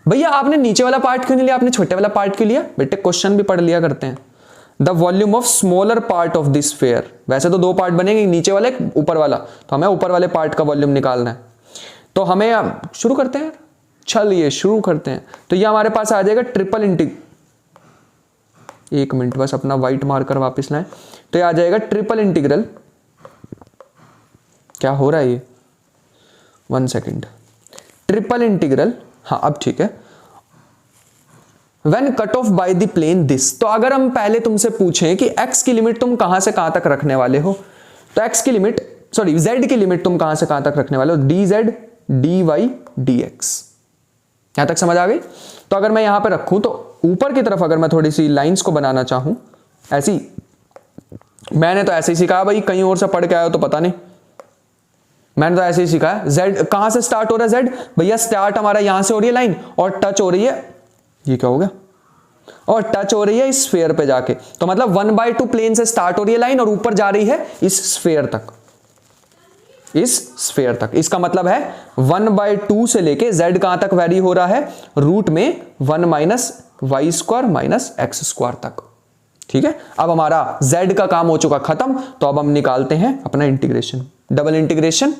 भैया आपने नीचे वाला पार्ट क्यों नहीं लिया, आपने छोटे वाला पार्ट क्यों लिया? बेटे क्वेश्चन भी पढ़ लिया करते हैं। The volume of smaller part of this sphere. वैसे तो 2 पार्ट बनेंगे, नीचे वाले ऊपर वाला, तो हमें ऊपर वाले पार्ट का वॉल्यूम निकालना है। तो हमें शुरू करते हैं, चलिए शुरू करते हैं। तो ये हमारे पास आ जाएगा ट्रिपल इंटीग्रल। 1 मिनट बस, अपना व्हाइट मार्कर वापस लाएं। तो ये आ जाएगा ट्रिपल इंटीग्रल। क्या हो रहा है ये? 1 सेकेंड। ट्रिपल इंटीग्रल, हाँ अब ठीक है, when cut off by the plane this. तो अगर हम पहले तुमसे पूछें कि x की लिमिट तुम कहां से कहां तक रखने वाले हो, तो x की लिमिट z की लिमिट तुम कहां से कहां तक रखने वाले हो, dz dy dx। यहां तक समझ आ गई। तो अगर मैं यहां पे रखूं तो ऊपर की तरफ अगर मैं थोड़ी सी लाइंस को बनाना चाहूं ऐसी, मैंने तो ऐसे ही सीखा भाई, कहीं और से पढ़ के आया हो तो पता नहीं, मैंने तो ऐसे ही सीखा है। z कहां से स्टार्ट हो रहा है, z भैया स्टार्ट हमारा यहां से हो रही है लाइन और टच हो रही है, ये क्या हो गया, और टच हो रही है इस स्फीयर पे जाके, तो मतलब 1/2 प्लेन से स्टार्ट हो रही है लाइन और ऊपर जा रही है इस स्फीयर तक, इस स्फीयर तक। इसका मतलब है 1/2 से लेके z कहां तक वेरी हो रहा है, रूट में 1 minus Y square minus x square तक। ठीक है, अब हमारा z का काम हो चुका खत्म, तो अब हम निकालते हैं अपना integration. Double integration,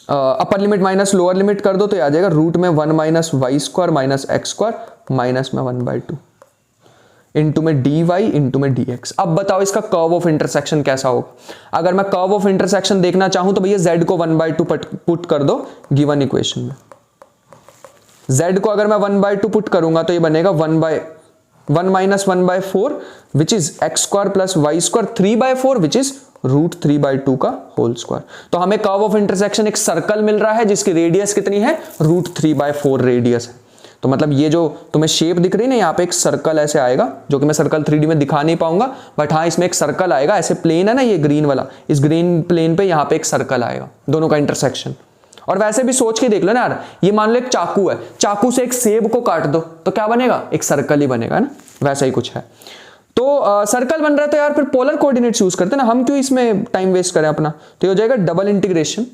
upper limit minus lower limit कर दो तो आ जाएगा रूट में 1 minus Y square minus x square minus में 1/2 इंटू में डी वाई इंटू में डी एक्स। अब बताओ इसका कर्व ऑफ इंटरसेक्शन कैसा होगा। अगर मैं कर्व ऑफ इंटरसेक्शन देखना चाहूं तो भैया z को 1/2 पुट कर दो गिवन इक्वेशन में। z को अगर मैं 1/2 पुट करूंगा तो ये बनेगा 1 minus 1/4 which is x square plus Y square 3/4 which is root 3/2 का होल स्क्वायर। तो हमें कर्व ऑफ इंटरसेक्शन एक सर्कल मिल रहा है जिसकी रेडियस कितनी है, रूट 3/4 रेडियस है। तो मतलब ये जो तुम्हें शेप दिख रही है ना, यहाँ पे एक सर्कल ऐसे आएगा, जो कि मैं सर्कल 3D में दिखा नहीं पाऊंगा, बट हाँ इसमें एक सर्कल आएगा, ऐसे प्लेन है ना ये ग्रीन वाला, इस ग्रीन प्लेन पे यहाँ पे एक सर्कल आएगा, दोनों का इंटरसेक्शन। और वैसे भी सोच के देख लो ना यार, ये मान लो एक चाकू है, चाकू से एक सेब को काट दो तो क्या बनेगा, एक सर्कल ही बनेगा ना, वैसा ही कुछ है। तो सर्कल बन रहा है तो यार फिर पोलर कोऑर्डिनेट्स यूज करते हैं ना, हम क्यों इसमें टाइम वेस्ट करें अपना। तो ये हो जाएगा डबल इंटीग्रेशन,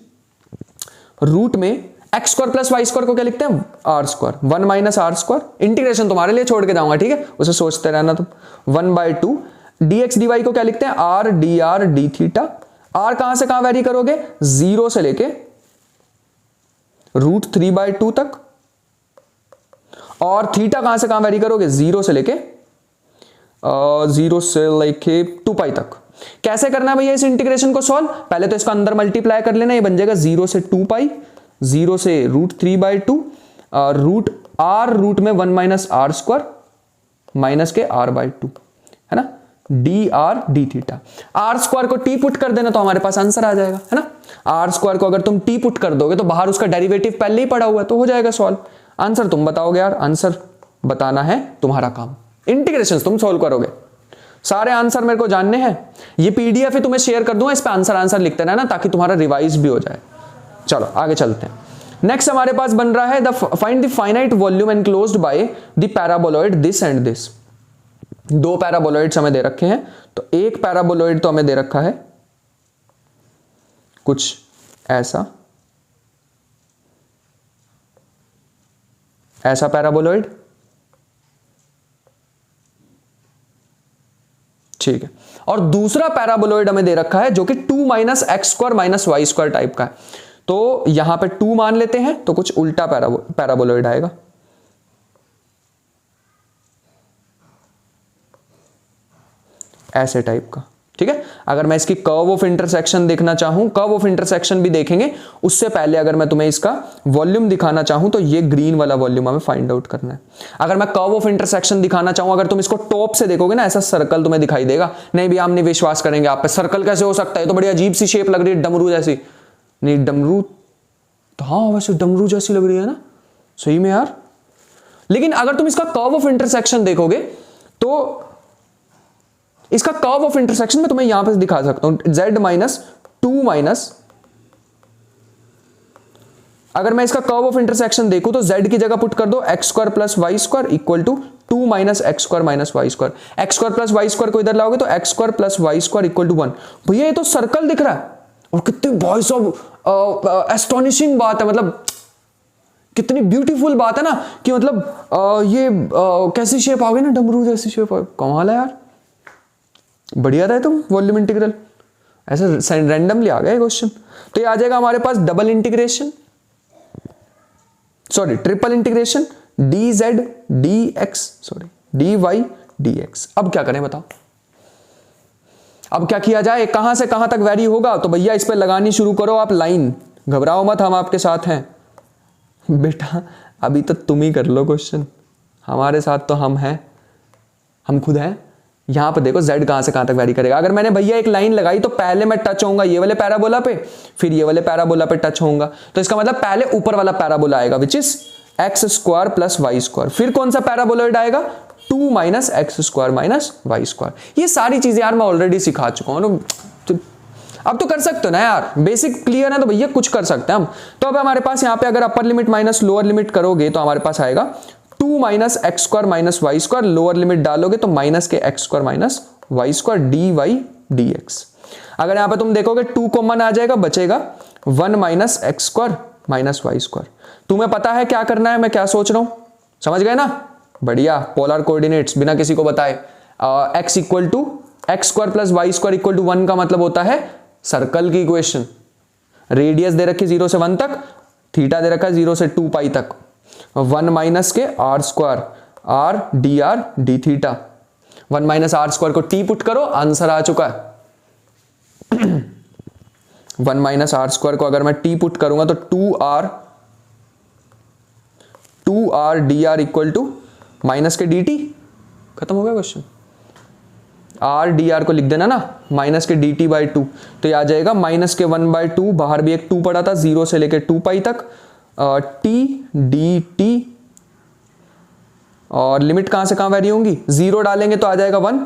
रूट में x square plus Y square को क्या लिखते हैं, r square, 1 minus r square. Integration तुम्हारे लिए छोड़ के जाऊंगा, ठीक है, उसे सोचते रहना तुम। 1/2 dx dy को क्या लिखते हैं, r d r d theta. आर कहां से कहां वेरी करोगे, 0 से लेके रूट 3/2 तक, और थीटा कहां से कहां वेरी करोगे, 0 से लेके 2 पाई तक। कैसे करना है भैया इस इंटीग्रेशन को सॉल्व, पहले तो इसका अंदर मल्टीप्लाई कर लेना, ये बन जाएगा 0 से 2 पाई, 0 से रूट 3/2 रूट आर, रूट में 1 माइनस आर स्क्वायर माइनस के r/2 है ना, d r d theta. R square को टी पुट कर देना तो हमारे पास आंसर आ जाएगा, है ना। आर स्क्वायर को अगर तुम टी पुट कर दोगे तो बाहर उसका डेरिवेटिव पहले ही पड़ा हुआ है, तो हो जाएगा सॉल्व। आंसर तुम बताओगे यार, आंसर बताना है तुम्हारा काम, इंटीग्रेशन तुम सॉल्व करोगे। सारे आंसर मेरे को जानने हैं, ये पीडीएफ ही तुम्हें शेयर कर दूंगा, इस पे आंसर लिखते रहना ताकि तुम्हारा रिवाइज भी हो जाए। चलो आगे चलते हैं। नेक्स्ट हमारे पास बन रहा है find the finite volume enclosed by the paraboloid this and this. दो पैराबोलॉइड्स हमें दे रखे हैं, तो एक पैराबोलॉइड तो हमें दे रखा है कुछ ऐसा, ऐसा पैराबोलॉइड, ठीक है, और दूसरा पैराबोलॉइड हमें दे रखा है जो कि 2 minus x square minus Y square type का है। तो यहां पे 2 मान लेते हैं तो कुछ उल्टा पैराबोलॉइड आएगा, ऐसे टाइप का, ठीक है। अगर मैं इसकी कर्व ऑफ इंटरसेक्शन देखना चाहूं, कर्व ऑफ इंटरसेक्शन भी देखेंगे, उससे पहले अगर मैं तुम्हें इसका वॉल्यूम दिखाना चाहूं तो ये ग्रीन वाला वॉल्यूम हमें फाइंड आउट करना है। अगर मैं कर्व ऑफ इंटरसेक्शन दिखाना चाहूं, अगर तुम इसको टॉप से देखोगे ना, ऐसा सर्कल तुम्हें दिखाई देगा, नहीं भी हम नहीं विश्वास करेंगे आप पे, सर्कल कैसे हो सकता है, तो बड़ी अजीब सी शेप लग रही है, डमरू जैसी। नहीं डमरू तो हाँ वैसे डमरू जैसी लग रही है ना, सही में यार। लेकिन अगर तुम इसका कर्व ऑफ इंटरसेक्शन देखोगे तो इसका कर्व ऑफ इंटरसेक्शन मैं तुम्हें यहां पर दिखा सकता हूं, z माइनस 2 माइनस, अगर मैं इसका कर्व ऑफ इंटरसेक्शन देखूं तो z की जगह पुट कर दो x square plus Y square equal to 2 minus x square minus Y square. X square plus Y square को इधर लाओगे तो x square plus Y square equal to 1। भैया ये तो सर्कल दिख रहा है, और कितनी वॉइस ऑफ एस्टोनिशिंग बात है, मतलब कितनी ब्यूटीफुल बात है ना, कि मतलब ये कैसी शेप आ गई ना, डमरू जैसी शेप, कमाल है यार, बढ़िया रहे तुम वॉल्यूम इंटीग्रल, ऐसे रैंडमली आ गया क्वेश्चन। तो ये आ जाएगा हमारे पास double integration, sorry triple integration, dz dx sorry dy dx। अब क्या करें बताओ, अब क्या किया जाए, कहां से कहां तक वैरी होगा, तो भैया इस पे लगानी शुरू करो आप लाइन, घबराओ मत, हम आपके साथ हैं। बेटा अभी तो तुम ही कर लो क्वेश्चन, हमारे साथ तो हम हैं, हम खुद हैं। यहां पर देखो z कहां से कहां तक वैरी करेगा। अगर मैंने भैया एक लाइन लगाई तो पहले मैं टच होऊंगा ये वाले पैराबोला पे, फिर ये वाले पैराबोला पे टच होऊंगा, तो इसका मतलब पहले ऊपर वाला पैराबोला आएगा which is x square plus Y square, फिर कौन सा पैराबोलॉइड आएगा 2 minus x square minus Y square. ये सारी चीजें यार मैं ऑलरेडी सिखा चुका हूं, तो अब तो कर सकते हो ना यार, बेसिक क्लियर है तो भैया कुछ कर सकते हैं हम। तो अब हमारे पास यहाँ पे अगर upper limit minus lower limit करोगे तो हमारे पास आएगा 2 minus x square minus Y square, lower limit डालोगे तो माइनस के x square minus Y square d Y D x. अगर यहाँ पे तुम देखोगे 2 कॉमन आ जाएगा, बचेगा 1 minus x square minus Y square. तुम्हें पता है क्या करना है, मैं क्या सोच रहा हूं, समझ गए ना? बढ़िया, पोलर कोऑर्डिनेट्स बिना किसी को बताए। X equal to x square plus Y square equal to 1 का मतलब होता है सर्कल की इक्वेशन। रेडियस दे रखी 0 से 1 तक, थीटा दे रखा है 0 से 2 पाई तक, 1 माइनस के r square r d theta. 1 minus r square को टी पुट करो, आंसर आ चुका है। 1 माइनस आर स्क्वायर को अगर मैं टी पुट करूंगा तो 2r d r equal to minus के डी टी, खत्म हो गया क्वेश्चन। आर डी आर को लिख देना ना माइनस के डी टी बाई 2, तो ये आ जाएगा माइनस के 1/2, बाहर भी एक 2 पड़ा था 0 से लेके 2 पाई तक, टी डी टी, और लिमिट कहां से कहां वेरी होंगी, 0 डालेंगे तो आ जाएगा 1,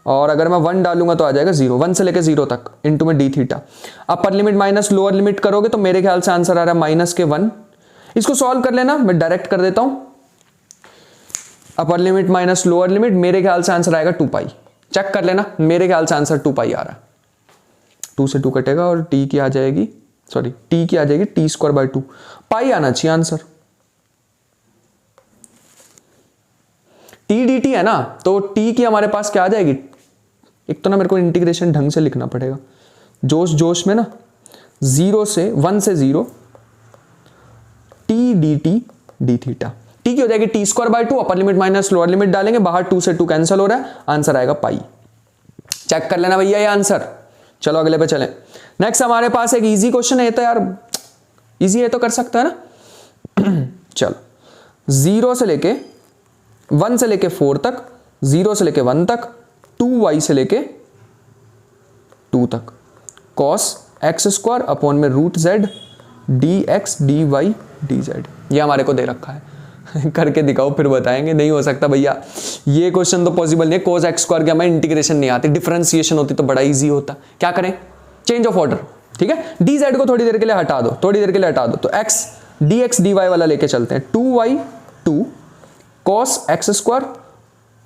और अगर मैं 1 डालूंगा तो आ जाएगा 0, 1 से लेके 0 तक इंटू में डी थीटा। अपर लिमिट माइनस लोअर लिमिट करोगे तो मेरे ख्याल से आंसर आ रहा है माइनस के 1। इसको सॉल्व कर लेना, मैं डायरेक्ट कर देता हूं। Upper limit minus lower limit, मेरे ख्याल से आंसर आएगा 2 पाई। चेक कर लेना, मेरे ख्याल से आंसर 2 पाई आ रहा है। 2 से 2 कटेगा और टी की आ जाएगी, सॉरी टी की आ जाएगी टी स्क्वायर बाई 2, पाई आना चाहिए आंसर। टी डी टी है ना, तो टी की हमारे पास क्या आ जाएगी, एक तो ना मेरे को इंटीग्रेशन ढंग से लिखना पड़ेगा, जोश जोश में ना 0 से 1 से 0 T D T D theta, T की हो जाएगी T square by 2, upper limit minus lower limit डालेंगे, बाहर 2 से 2 कैंसिल हो रहा है, आंसर आएगा पाई। चेक कर लेना भैया ये आंसर। चलो अगले पे चलें। नेक्स्ट हमारे पास एक इजी क्वेश्चन है, ये तो यार इजी है तो कर सकता है ना। चलो 0 से लेके 1 से लेके 4 तक, 0 से लेके 1 तक, 2y से लेके 2 तक, cos एक्स स्क्वायर अपॉन में root z d x d Y d z, ये हमारे को दे रखा है। करके दिखाओ फिर बताएंगे। नहीं हो सकता भैया, ये क्वेश्चन तो पॉसिबल नहीं है। cos एक्स स्क्वायर की हमें इंटीग्रेशन नहीं आती, डिफरेंशिएशन होती तो बड़ा इजी होता। क्या करें, चेंज ऑफ ऑर्डर, ठीक है। डी जेड को थोड़ी देर के लिए हटा दो, थोड़ी देर के लिए हटा दो, तो x d x d y वाला लेके चलते हैं। 2y 2 cos x square,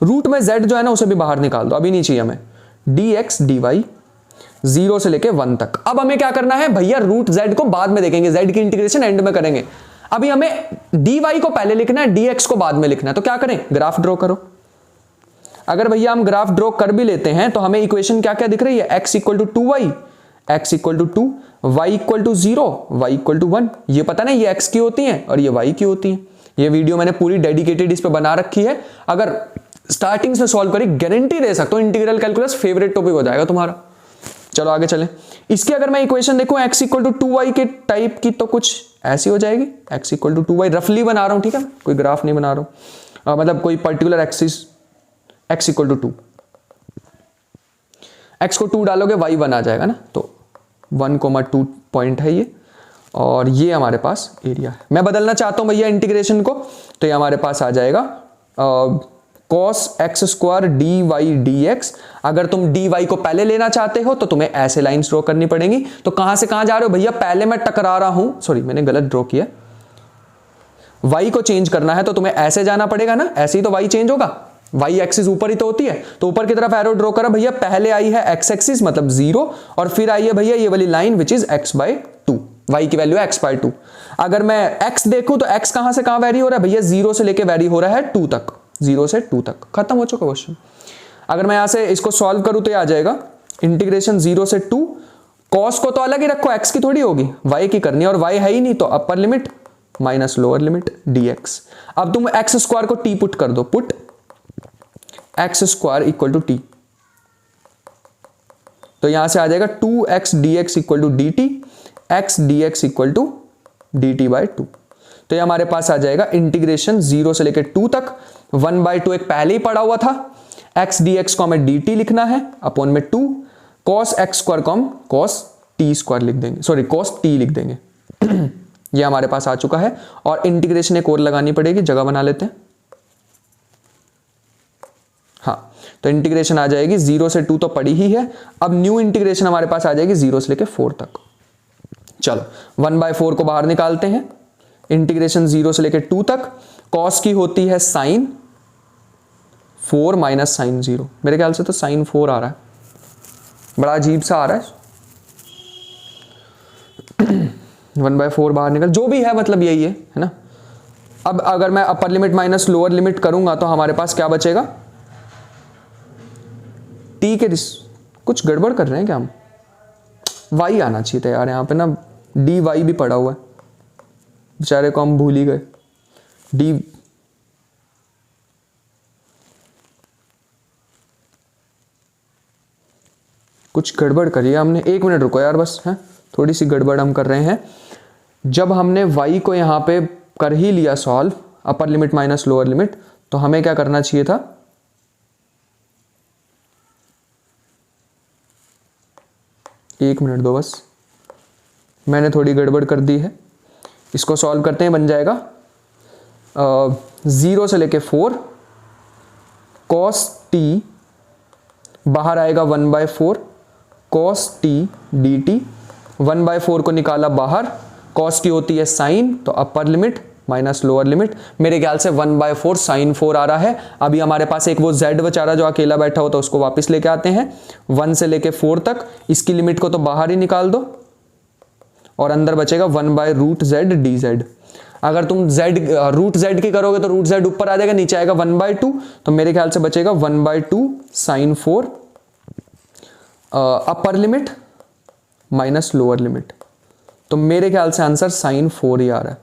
root में z जो है ना उसे भी बाहर निकाल दो, अभी नहीं चाहिए हमें, डी एक्स डी वाई 0 से लेके 1 तक। अब हमें क्या करना है भैया, रूट z को बाद में देखेंगे, z की इंटीग्रेशन एंड में करेंगे। अभी हमें dy को पहले लिखना है, dx को बाद में लिखना है। तो क्या करें, ग्राफ ड्रॉ करो। अगर भैया हम ग्राफ ड्रॉ कर भी लेते हैं तो हमें इक्वेशन क्या क्या दिख रही है, x equal to 2y, x equal to 2, y equal to 0, y equal to 1। ये पता नहीं ये x की होती है और ये y की होती है। ये वीडियो मैंने पूरी डेडिकेटेड इस पे बना रखी है, अगर स्टार्टिंग से सॉल्व करी गारंटी दे सकता हूं इंटीग्रल कैलकुलस फेवरेट टॉपिक हो जाएगा तुम्हारा। चलो आगे चलें। इसकी अगर मैं इक्वेशन देखूं x इक्वल टू 2y के टाइप की तो कुछ ऐसी हो जाएगी, x इक्वल टू 2y, रफली बना रहा हूं, ठीक है, कोई ग्राफ नहीं बना रहा हूं, मतलब कोई particular axis, x equal to 2, x को 2 डालोगे y 1 आ जाएगा ना, तो 1,2 पॉइंट है ये, और ये हमारे पास एरिया है। मैं बदलना चाहता हूं भैया इंटीग्रेशन को, तो ये हमारे पास आ जाएगा cos x square d Y D x. अगर तुम डी वाई को पहले लेना चाहते हो तो तुम्हें ऐसे लाइंस ड्रॉ करनी पड़ेंगी। तो कहां से कहां जा रहे हो भैया, पहले मैं टकरा रहा हूं, सॉरी मैंने गलत ड्रॉ किया, y को चेंज करना है तो तुम्हें ऐसे जाना पड़ेगा ना, ऐसे ही तो y चेंज होगा, y एक्सिस ऊपर ही तो होती है, तो ऊपर की तरफ एरो ड्रॉ करा भैया। पहले आई है x एक्सिस मतलब 0, और फिर आई है भैया ये वाली line which is x/2, y की वैल्यू है x/2। अगर मैं x देखूं तो x कहां से कहां वेरी हो रहा है भैया, 0 से लेके वेरी हो रहा है 2 तक, 0 से 2 तक, खत्म हो चुका क्वेश्चन। अगर मैं यहां से इसको सॉल्व करूं तो ये आ जाएगा इंटीग्रेशन 0 से 2, cos को तो अलग ही रखो, x की थोड़ी होगी, y की करनी है, और y है ही नहीं, तो upper limit minus lower limit dx। अब तुम एक्स स्क्वायर को t पुट कर दो, put x square equal to t, तो यहां से आ जाएगा 2x dx equal to dt, x dx equal to dt by 2। तो ये हमारे पास आ जाएगा इंटीग्रेशन 0 से लेकर 2 तक 1/2 एक पहले ही पढ़ा हुआ था, x dx को हमें dt लिखना है अपॉन में 2 cos x स्क्वायर को हम cos t स्क्वायर लिख देंगे, सॉरी cos t लिख देंगे। ये हमारे पास आ चुका है और इंटीग्रेशन एक और लगानी पड़ेगी, जगह बना लेते हैं। हाँ, तो इंटीग्रेशन आ जाएगी 0 से 2 तो पड़ी ही है, अब न्यू इंटीग्रेशन हमारे पास आ जाएगी 0 से लेकर 4 तक। चलो 1/4 को बाहर निकालते हैं, इंटीग्रेशन 0 से लेकर 2 तक, cos की होती है sin 4 माइनस साइन 0, मेरे ख्याल से तो sin 4 आ रहा है, बड़ा अजीब सा आ रहा है। 1/4 बाहर निकल, जो भी है मतलब यही है ना। अब अगर मैं अपर लिमिट माइनस लोअर लिमिट करूंगा तो हमारे पास क्या बचेगा, टी के कुछ गड़बड़ कर रहे हैं क्या हम, वाई आना चाहिए था यार, यहाँ पे ना डी वाई भी पड़ा हुआ है, बेचारे को हम भूल ही गए। डी कुछ गड़बड़ करी है हमने, 1 मिनट रुको यार बस, है थोड़ी सी गड़बड़ हम कर रहे हैं। जब हमने y को यहाँ पे कर ही लिया सॉल्व, अपर लिमिट माइनस लोअर लिमिट, तो हमें क्या करना चाहिए था, एक मिनट दो बस, मैंने थोड़ी गड़बड़ कर दी है। इसको सॉल्व करते हैं, बन जाएगा 0 से लेके 4 cos t, बाहर आएगा 1/4 cos t dt, 1/4 को निकाला बाहर, cos की होती है साइन, तो upper limit minus lower limit, मेरे ख्याल से 1/4 sin 4 आ रहा है। अभी हमारे पास एक वो z बेचारा जो अकेला बैठा होता है उसको वापस लेके आते हैं 1 से लेके 4 तक, इसकी लिमिट को तो बाहर ही निकाल दो और अंदर बचेगा 1/√z dz। अगर तुम √z की करोगे तो √z ऊपर आ जाएगा, नीचे आएगा 1/2, तो मेरे ख्याल से बचेगा 1/2 sin 4 अपर लिमिट माइनस लोअर लिमिट, तो मेरे ख्याल से आंसर sin 4 ही आ रहा है,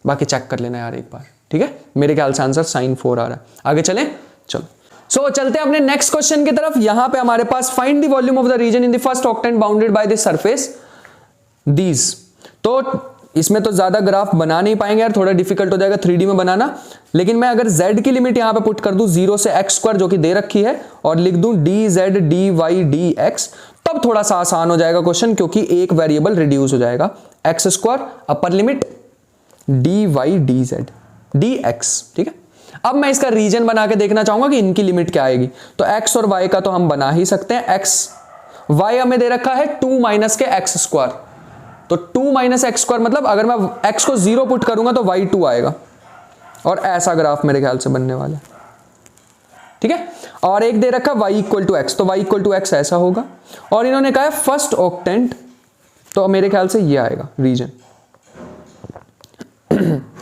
बाकी चेक कर लेना यार एक बार, ठीक है। मेरे ख्याल से आंसर sin 4 आ रहा है। आगे चलें, चलो चलते हैं अपने नेक्स्ट क्वेश्चन की तरफ। यहां पे हमारे पास find the volume of the region in the first octant bounded by the surface these. तो इसमें तो ज्यादा ग्राफ बना नहीं पाएंगे यार, थोड़ा डिफिकल्ट हो जाएगा 3D में बनाना, लेकिन मैं अगर z की लिमिट यहां पे पुट कर दूं 0 से x स्क्वायर जो कि दे रखी है और लिख दूं dz dy dx, तब थोड़ा सा आसान हो जाएगा क्वेश्चन, क्योंकि एक वेरिएबल रिड्यूस हो जाएगा, x square upper limit dy dz dx, ठीक है। अब मैं इसका रीजन बना के देखना चाहूंगा कि इनकी लिमिट क्या आएगी। तो x और y का तो हम बना ही सकते हैं, y हमें दे रखा है 2 माइनस के x स्क्वायर, तो 2 माइनस एक्स स्क्वायर मतलब अगर मैं x को 0 पुट करूंगा तो y 2 आएगा, और ऐसा ग्राफ मेरे ख्याल से बनने वाला है, ठीक है। और एक दे रखा y इक्वल टू एक्स, तो y इक्वल टू एक्स ऐसा होगा, और इन्होंने कहा है फर्स्ट ऑक्टेंट, तो मेरे ख्याल से ये आएगा रीजन।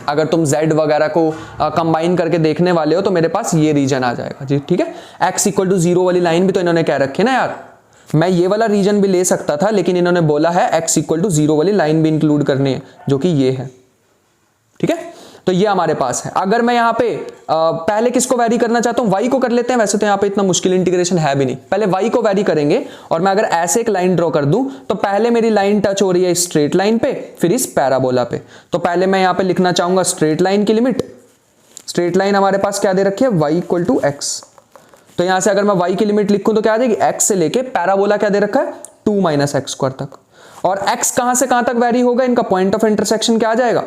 अगर तुम z वगैरह को कंबाइन करके देखने वाले हो तो मेरे पास ये रीजन आ जाएगा जी, ठीक है। x इक्वल टू 0 वाली लाइन भी तो इन्होंने कह रखी है ना यार, मैं ये वाला रीजन भी ले सकता था, लेकिन इन्होंने बोला है x इक्वल टू 0 वाली लाइन भी इंक्लूड करनी है, जो कि ये है, ठीक है। तो ये हमारे पास है। अगर मैं यहाँ पे पहले किसको वैरी करना चाहता हूँ, y को कर लेते हैं, वैसे तो यहाँ पे इतना मुश्किल इंटीग्रेशन है भी नहीं, पहले y को वैरी करेंगे, और मैं अगर ऐसे एक लाइन ड्रॉ कर दूं तो पहले मेरी लाइन टच हो रही है स्ट्रेट लाइन पे, फिर इस पैराबोला पे, तो पहले मैं यहाँ पे लिखना चाहूंगा स्ट्रेट लाइन की लिमिट। स्ट्रेट लाइन हमारे पास क्या दे रखी है, y इक्वल टू एक्स, तो यहां से अगर मैं y की लिमिट लिखूं तो क्या आ जाएगी, x से लेके पैराबोला क्या दे रखा है 2 माइनस एक्स स्क्वायर तक, और x कहां से कहां तक वैरी होगा, इनका पॉइंट ऑफ इंटरसेक्शन क्या आ जाएगा,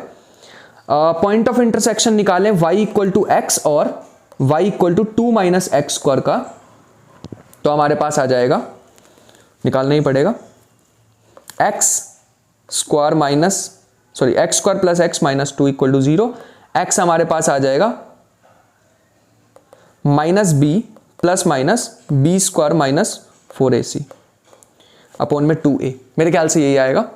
पॉइंट ऑफ इंटरसेक्शन निकालें y इक्वल टू एक्स और y equal to 2 minus x square का, तो हमारे पास आ जाएगा, निकालना ही पड़ेगा, x square minus sorry x square plus x minus 2 equal to 0, x हमारे पास आ जाएगा minus b plus minus b square minus 4ac upon में 2a, मेरे ख्याल से यही आएगा।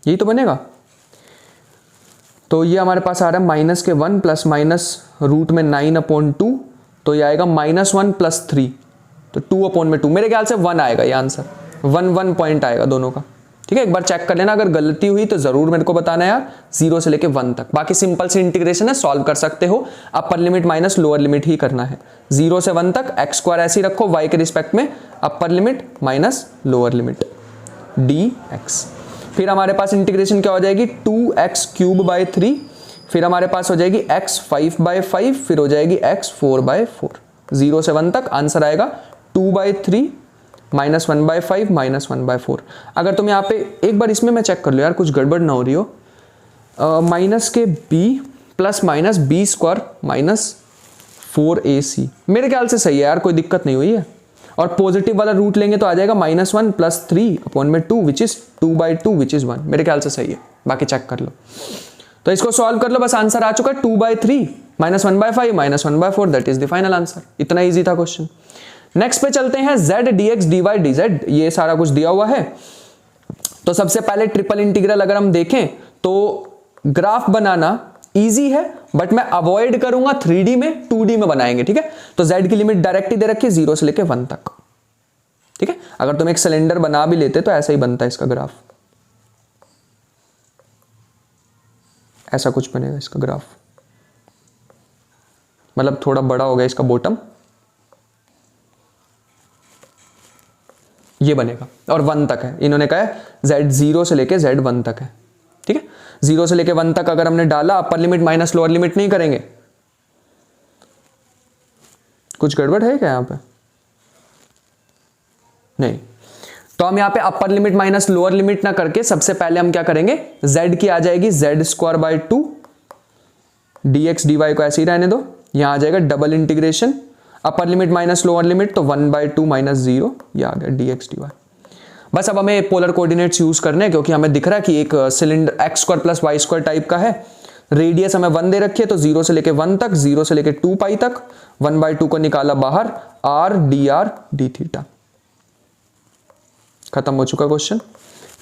यही तो बनेगा। तो ये हमारे पास आ रहा है माइनस के 1 प्लस माइनस रूट में 9/2, तो ये आएगा -1 + 3, तो 2/2, मेरे ख्याल से 1 आएगा ये आंसर, 1 पॉइंट आएगा दोनों का, ठीक है। एक बार चेक कर लेना, अगर गलती हुई तो जरूर मेरे को बताना यार, 0 से लेके 1 तक। बाकी सिंपल सी इंटीग्रेशन है, सॉल्व कर सकते हो, upper limit minus lower limit ही करना है। 0 से 1 तक एक्स स्क्वायर ऐसे ही रखो, y के रिस्पेक्ट में अपर limit minus lower limit, dx। फिर हमारे पास इंटीग्रेशन क्या हो जाएगी 2x³/3, फिर हमारे पास हो जाएगी x 5/5, फिर हो जाएगी x 4/4। 0 से 1 तक आंसर आएगा 2/3 -1/5 -1/4। अगर तुम यहाँ पे एक बार इसमें मैं चेक कर लो यार, कुछ गड़बड़ ना हो रही हो। माइनस के b plus minus b² -4ac मेरे ख्याल से सही है यार, कोई दिक्कत नहीं हुई है। और पॉजिटिव वाला रूट लेंगे तो आ जाएगा -1 + 3/2 विच इज 2/2 विच इज 1। मेरे ख्याल से सही है, बाकी चेक कर लो। तो इसको सॉल्व कर लो, बस आंसर आ चुका 2/3 -1/5 -1/4, that is the final answer. इतना इजी था क्वेश्चन। नेक्स्ट पे चलते हैं, z dx dy dz, ये सारा कुछ दिया हुआ है। तो सबसे पहले ट्रिपल इंटीग्रल अगर हम देखें तो ग्राफ बनाना इजी है, बट मैं अवॉइड करूंगा 3D में, 2D में बनाएंगे, ठीक है। तो z की लिमिट डायरेक्ट ही दे रखी है 0 से लेके 1 तक, ठीक है। अगर तुम एक सिलेंडर बना भी लेते तो ऐसा ही बनता है इसका ग्राफ, ऐसा कुछ बनेगा इसका ग्राफ, मतलब थोड़ा बड़ा हो गया इसका बॉटम, ये बनेगा और 1 तक है। इन्होंने कहा है z 0 से लेके z 1 तक है, ठीक है। 0 से लेके 1 तक अगर हमने डाला, अपर लिमिट माइनस लोअर लिमिट नहीं करेंगे। कुछ गड़बड़ है क्या यहां पे? नहीं। तो हम यहां पे अपर लिमिट माइनस लोअर लिमिट ना करके सबसे पहले हम क्या करेंगे, z की आ जाएगी z²/2 dx dy को ऐसे ही रहने दो। यहां आ जाएगा double integration, upper limit minus lower limit तो 1/2 -0, ये आ गया dx dy। बस अब हमें पोलर कोऑर्डिनेट्स यूज करने हैं, क्योंकि हमें दिख रहा है कि एक सिलेंडर x² + y² टाइप का है। रेडियस हमें 1 दे रखी है, तो 0 से लेके 1 तक, 0 से लेके 2π तक, 1/2 को निकाला बाहर, r dr dθ। खत्म हो चुका क्वेश्चन।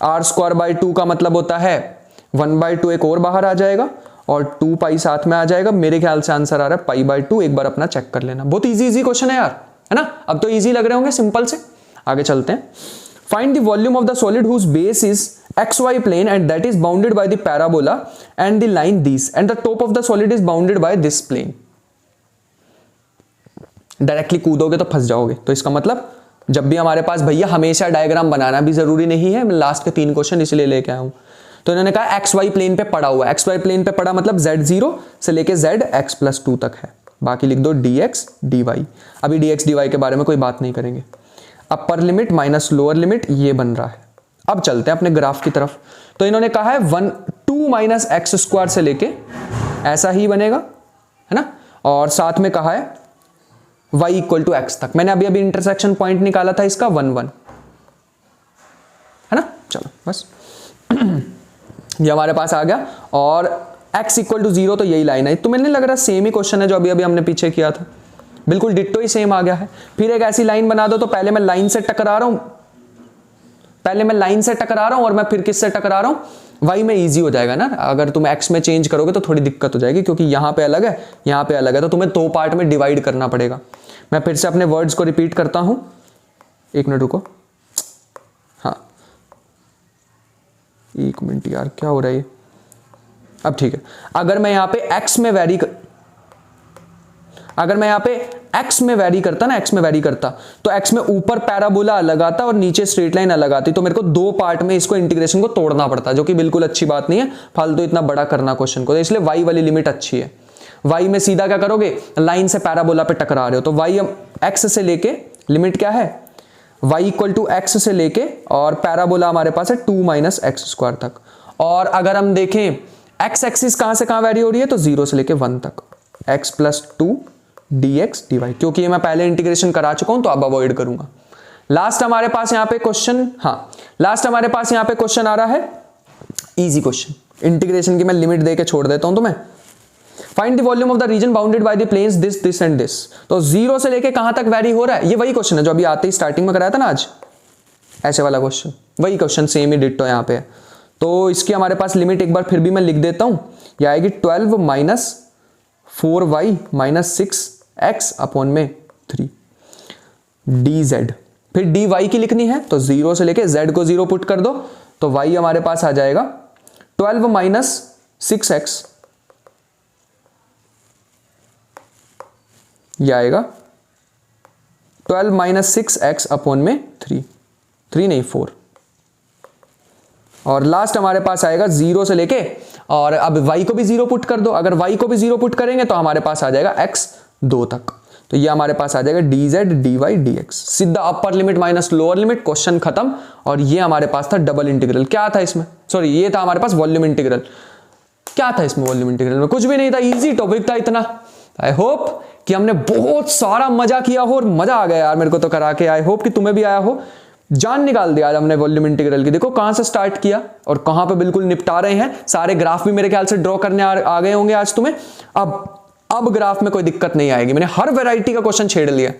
r²/2 का मतलब होता है 1/2 एक और बाहर आ जाएगा और 2π साथ में आ जाएगा। मेरे ख्याल से आंसर आ रहा है π/2। एक बार अपना चेक कर लेना। बहुत इजी क्वेश्चन है यार, है ना। अब तो इजी लग रहे होंगे, सिंपल से। आगे चलते हैं। Find the volume of the solid whose base is xy plane and that is bounded by the parabola and the line these and the top of the solid is bounded by this plane। Directly कूदोगे तो फंस जाओगे। तो इसका मतलब जब भी हमारे पास भैया हमेशा डायग्राम बनाना भी जरूरी नहीं है। मैं लास्ट के 3 क्वेश्चन इसलिए लेके आया हूं। तो इन्होंने कहा xy प्लेन पे पड़ा हुआ है। xy प्लेन पे पड़ा मतलब z0 से लेके zx + 2 तक है। बाकी लिख दो dx dy। अभी dx dy के बारे में कोई बात नहीं करेंगे। अपर लिमिट माइनस लोअर लिमिट ये बन रहा है। अब चलते हैं अपने ग्राफ की तरफ। तो इन्होंने कहा है 2 - x² से लेके ऐसा ही बनेगा, है ना। और साथ में कहा है y = x तक। मैंने अभी इंटरसेक्शन पॉइंट निकाला था इसका 1 1, है ना। चलो बस ये हमारे पास आ गया। और x = 0 तो यही लाइन है। तो मैंने लग रहा सेम ही क्वेश्चन है जो अभी हमने पीछे किया था, बिल्कुल डिट्टो ही सेम आ गया है। फिर एक ऐसी लाइन बना दो। तो पहले मैं लाइन से टकरा रहा हूं, और मैं फिर किससे टकरा रहा हूं, y में इजी हो जाएगा ना। अगर तुम x में चेंज करोगे तो थोड़ी दिक्कत हो जाएगी, क्योंकि यहां पे अलग है, यहां पे अलग है, तो तुम्हें 2 पार्ट में डिवाइड करना पड़ेगा। मैं फिर से अपने वर्ड्स को रिपीट करता हूं, 1 मिनट रुको। हाँ 1 मिनट यार, क्या हो रहा है ये। अब ठीक है। अगर मैं यहां पे x में वेरी करता तो x में ऊपर पैराबोला अलग आता और नीचे स्ट्रेट लाइन अलग आती। तो मेरे को 2 पार्ट में इसको इंटीग्रेशन को तोड़ना पड़ता, जो कि बिल्कुल अच्छी बात नहीं है। फालतू इतना बड़ा करना क्वेश्चन को। तो इसलिए y वाली लिमिट अच्छी है। y में सीधा क्या करोगे, लाइन से पैराबोला पे टकरा रहे हो, तो y x से लेके लिमिट क्या है, y = x से लेके, और पैराबोला हमारे पास है 2 - x² तक। और अगर हम देखें x एक्सिस कहां से कहां वेरी हो रही है, तो 0 से लेके 1 तक, x + 2 dx dy। क्योंकि ये मैं पहले इंटीग्रेशन करा चुका हूं तो अब अवॉइड करूंगा। लास्ट हमारे पास यहां पे क्वेश्चन आ रहा है, इजी क्वेश्चन। इंटीग्रेशन की मैं लिमिट दे के छोड़ देता हूं तुम्हें। Find the volume of the region bounded by the planes this this and this. तो 0 से लेके कहां तक वेरी हो रहा है, ये वही क्वेश्चन है जो अभी आते ही स्टार्टिंग में कराया था ना आज, ऐसे वाला क्वेश्चन। वही क्वेश्चन सेम ही डिट्टो यहां पे है। तो इसकी हमारे पास लिमिट एक बार फिर भी मैं लिख देता हूं। ये आएगी 12 - 4y - 6x/3 dz। फिर dy की लिखनी है तो 0 से लेके z को 0 पुट कर दो, तो y हमारे पास आ जाएगा 12 - 6x, ये आएगा 12 - 6x/3, 3 नहीं 4, और लास्ट हमारे पास आएगा 0 से लेके, और अब y को भी 0 पुट कर दो। अगर y को भी 0 पुट करेंगे तो हमारे पास आ जाएगा x 2 तक। तो ये हमारे पास आ जाएगा dz dy dx, सीधा अपर limit minus lower limit, question खत्म। और ये हमारे पास था डबल इंटीग्रल। क्या था इसमें, सॉरी ये था हमारे पास वॉल्यूम इंटीग्रल। क्या था इसमें वॉल्यूम इंटीग्रल में, कुछ भी नहीं था, इजी टॉपिक था इतना। आई होप कि हमने बहुत सारा मजा किया हो, और मजा आ गया यार मेरे को तो करा के। आई होप कि तुम्हें भी आया हो। जान निकाल दिया आज हमने वॉल्यूम इंटीग्रल की। देखो कहां से स्टार्ट किया और कहां पे बिल्कुल निपटा रहे हैं। सारे ग्राफ भी मेरे ख्याल से ड्रॉ करने आ गए होंगे आज तुम्हें। अब ग्राफ में कोई दिक्कत नहीं आएगी। मैंने हर वैरायटी का क्वेश्चन छेड़ लिया,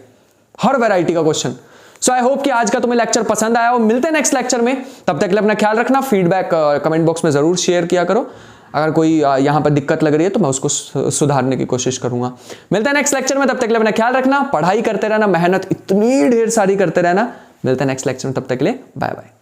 हर वैरायटी का क्वेश्चन। सो आई होप कि आज का तुम्हें लेक्चर पसंद आया हो। मिलते हैं नेक्स्ट लेक्चर में, तब तक के लिए अपना ख्याल रखना। फीडबैक कमेंट बॉक्स में जरूर शेयर किया करो। अगर कोई यहां पर दिक्कत लग रही है तो मैं उसको सुधारने की कोशिश करूंगा। मिलते हैं नेक्स्ट लेक्चर में, तब तक के लिए अपना ख्याल रखना। पढ़ाई करते रहना, मेहनत इतनी ढेर सारी करते रहना। मिलते हैं नेक्स्ट लेक्चर में, तब तक के लिए बाय बाय।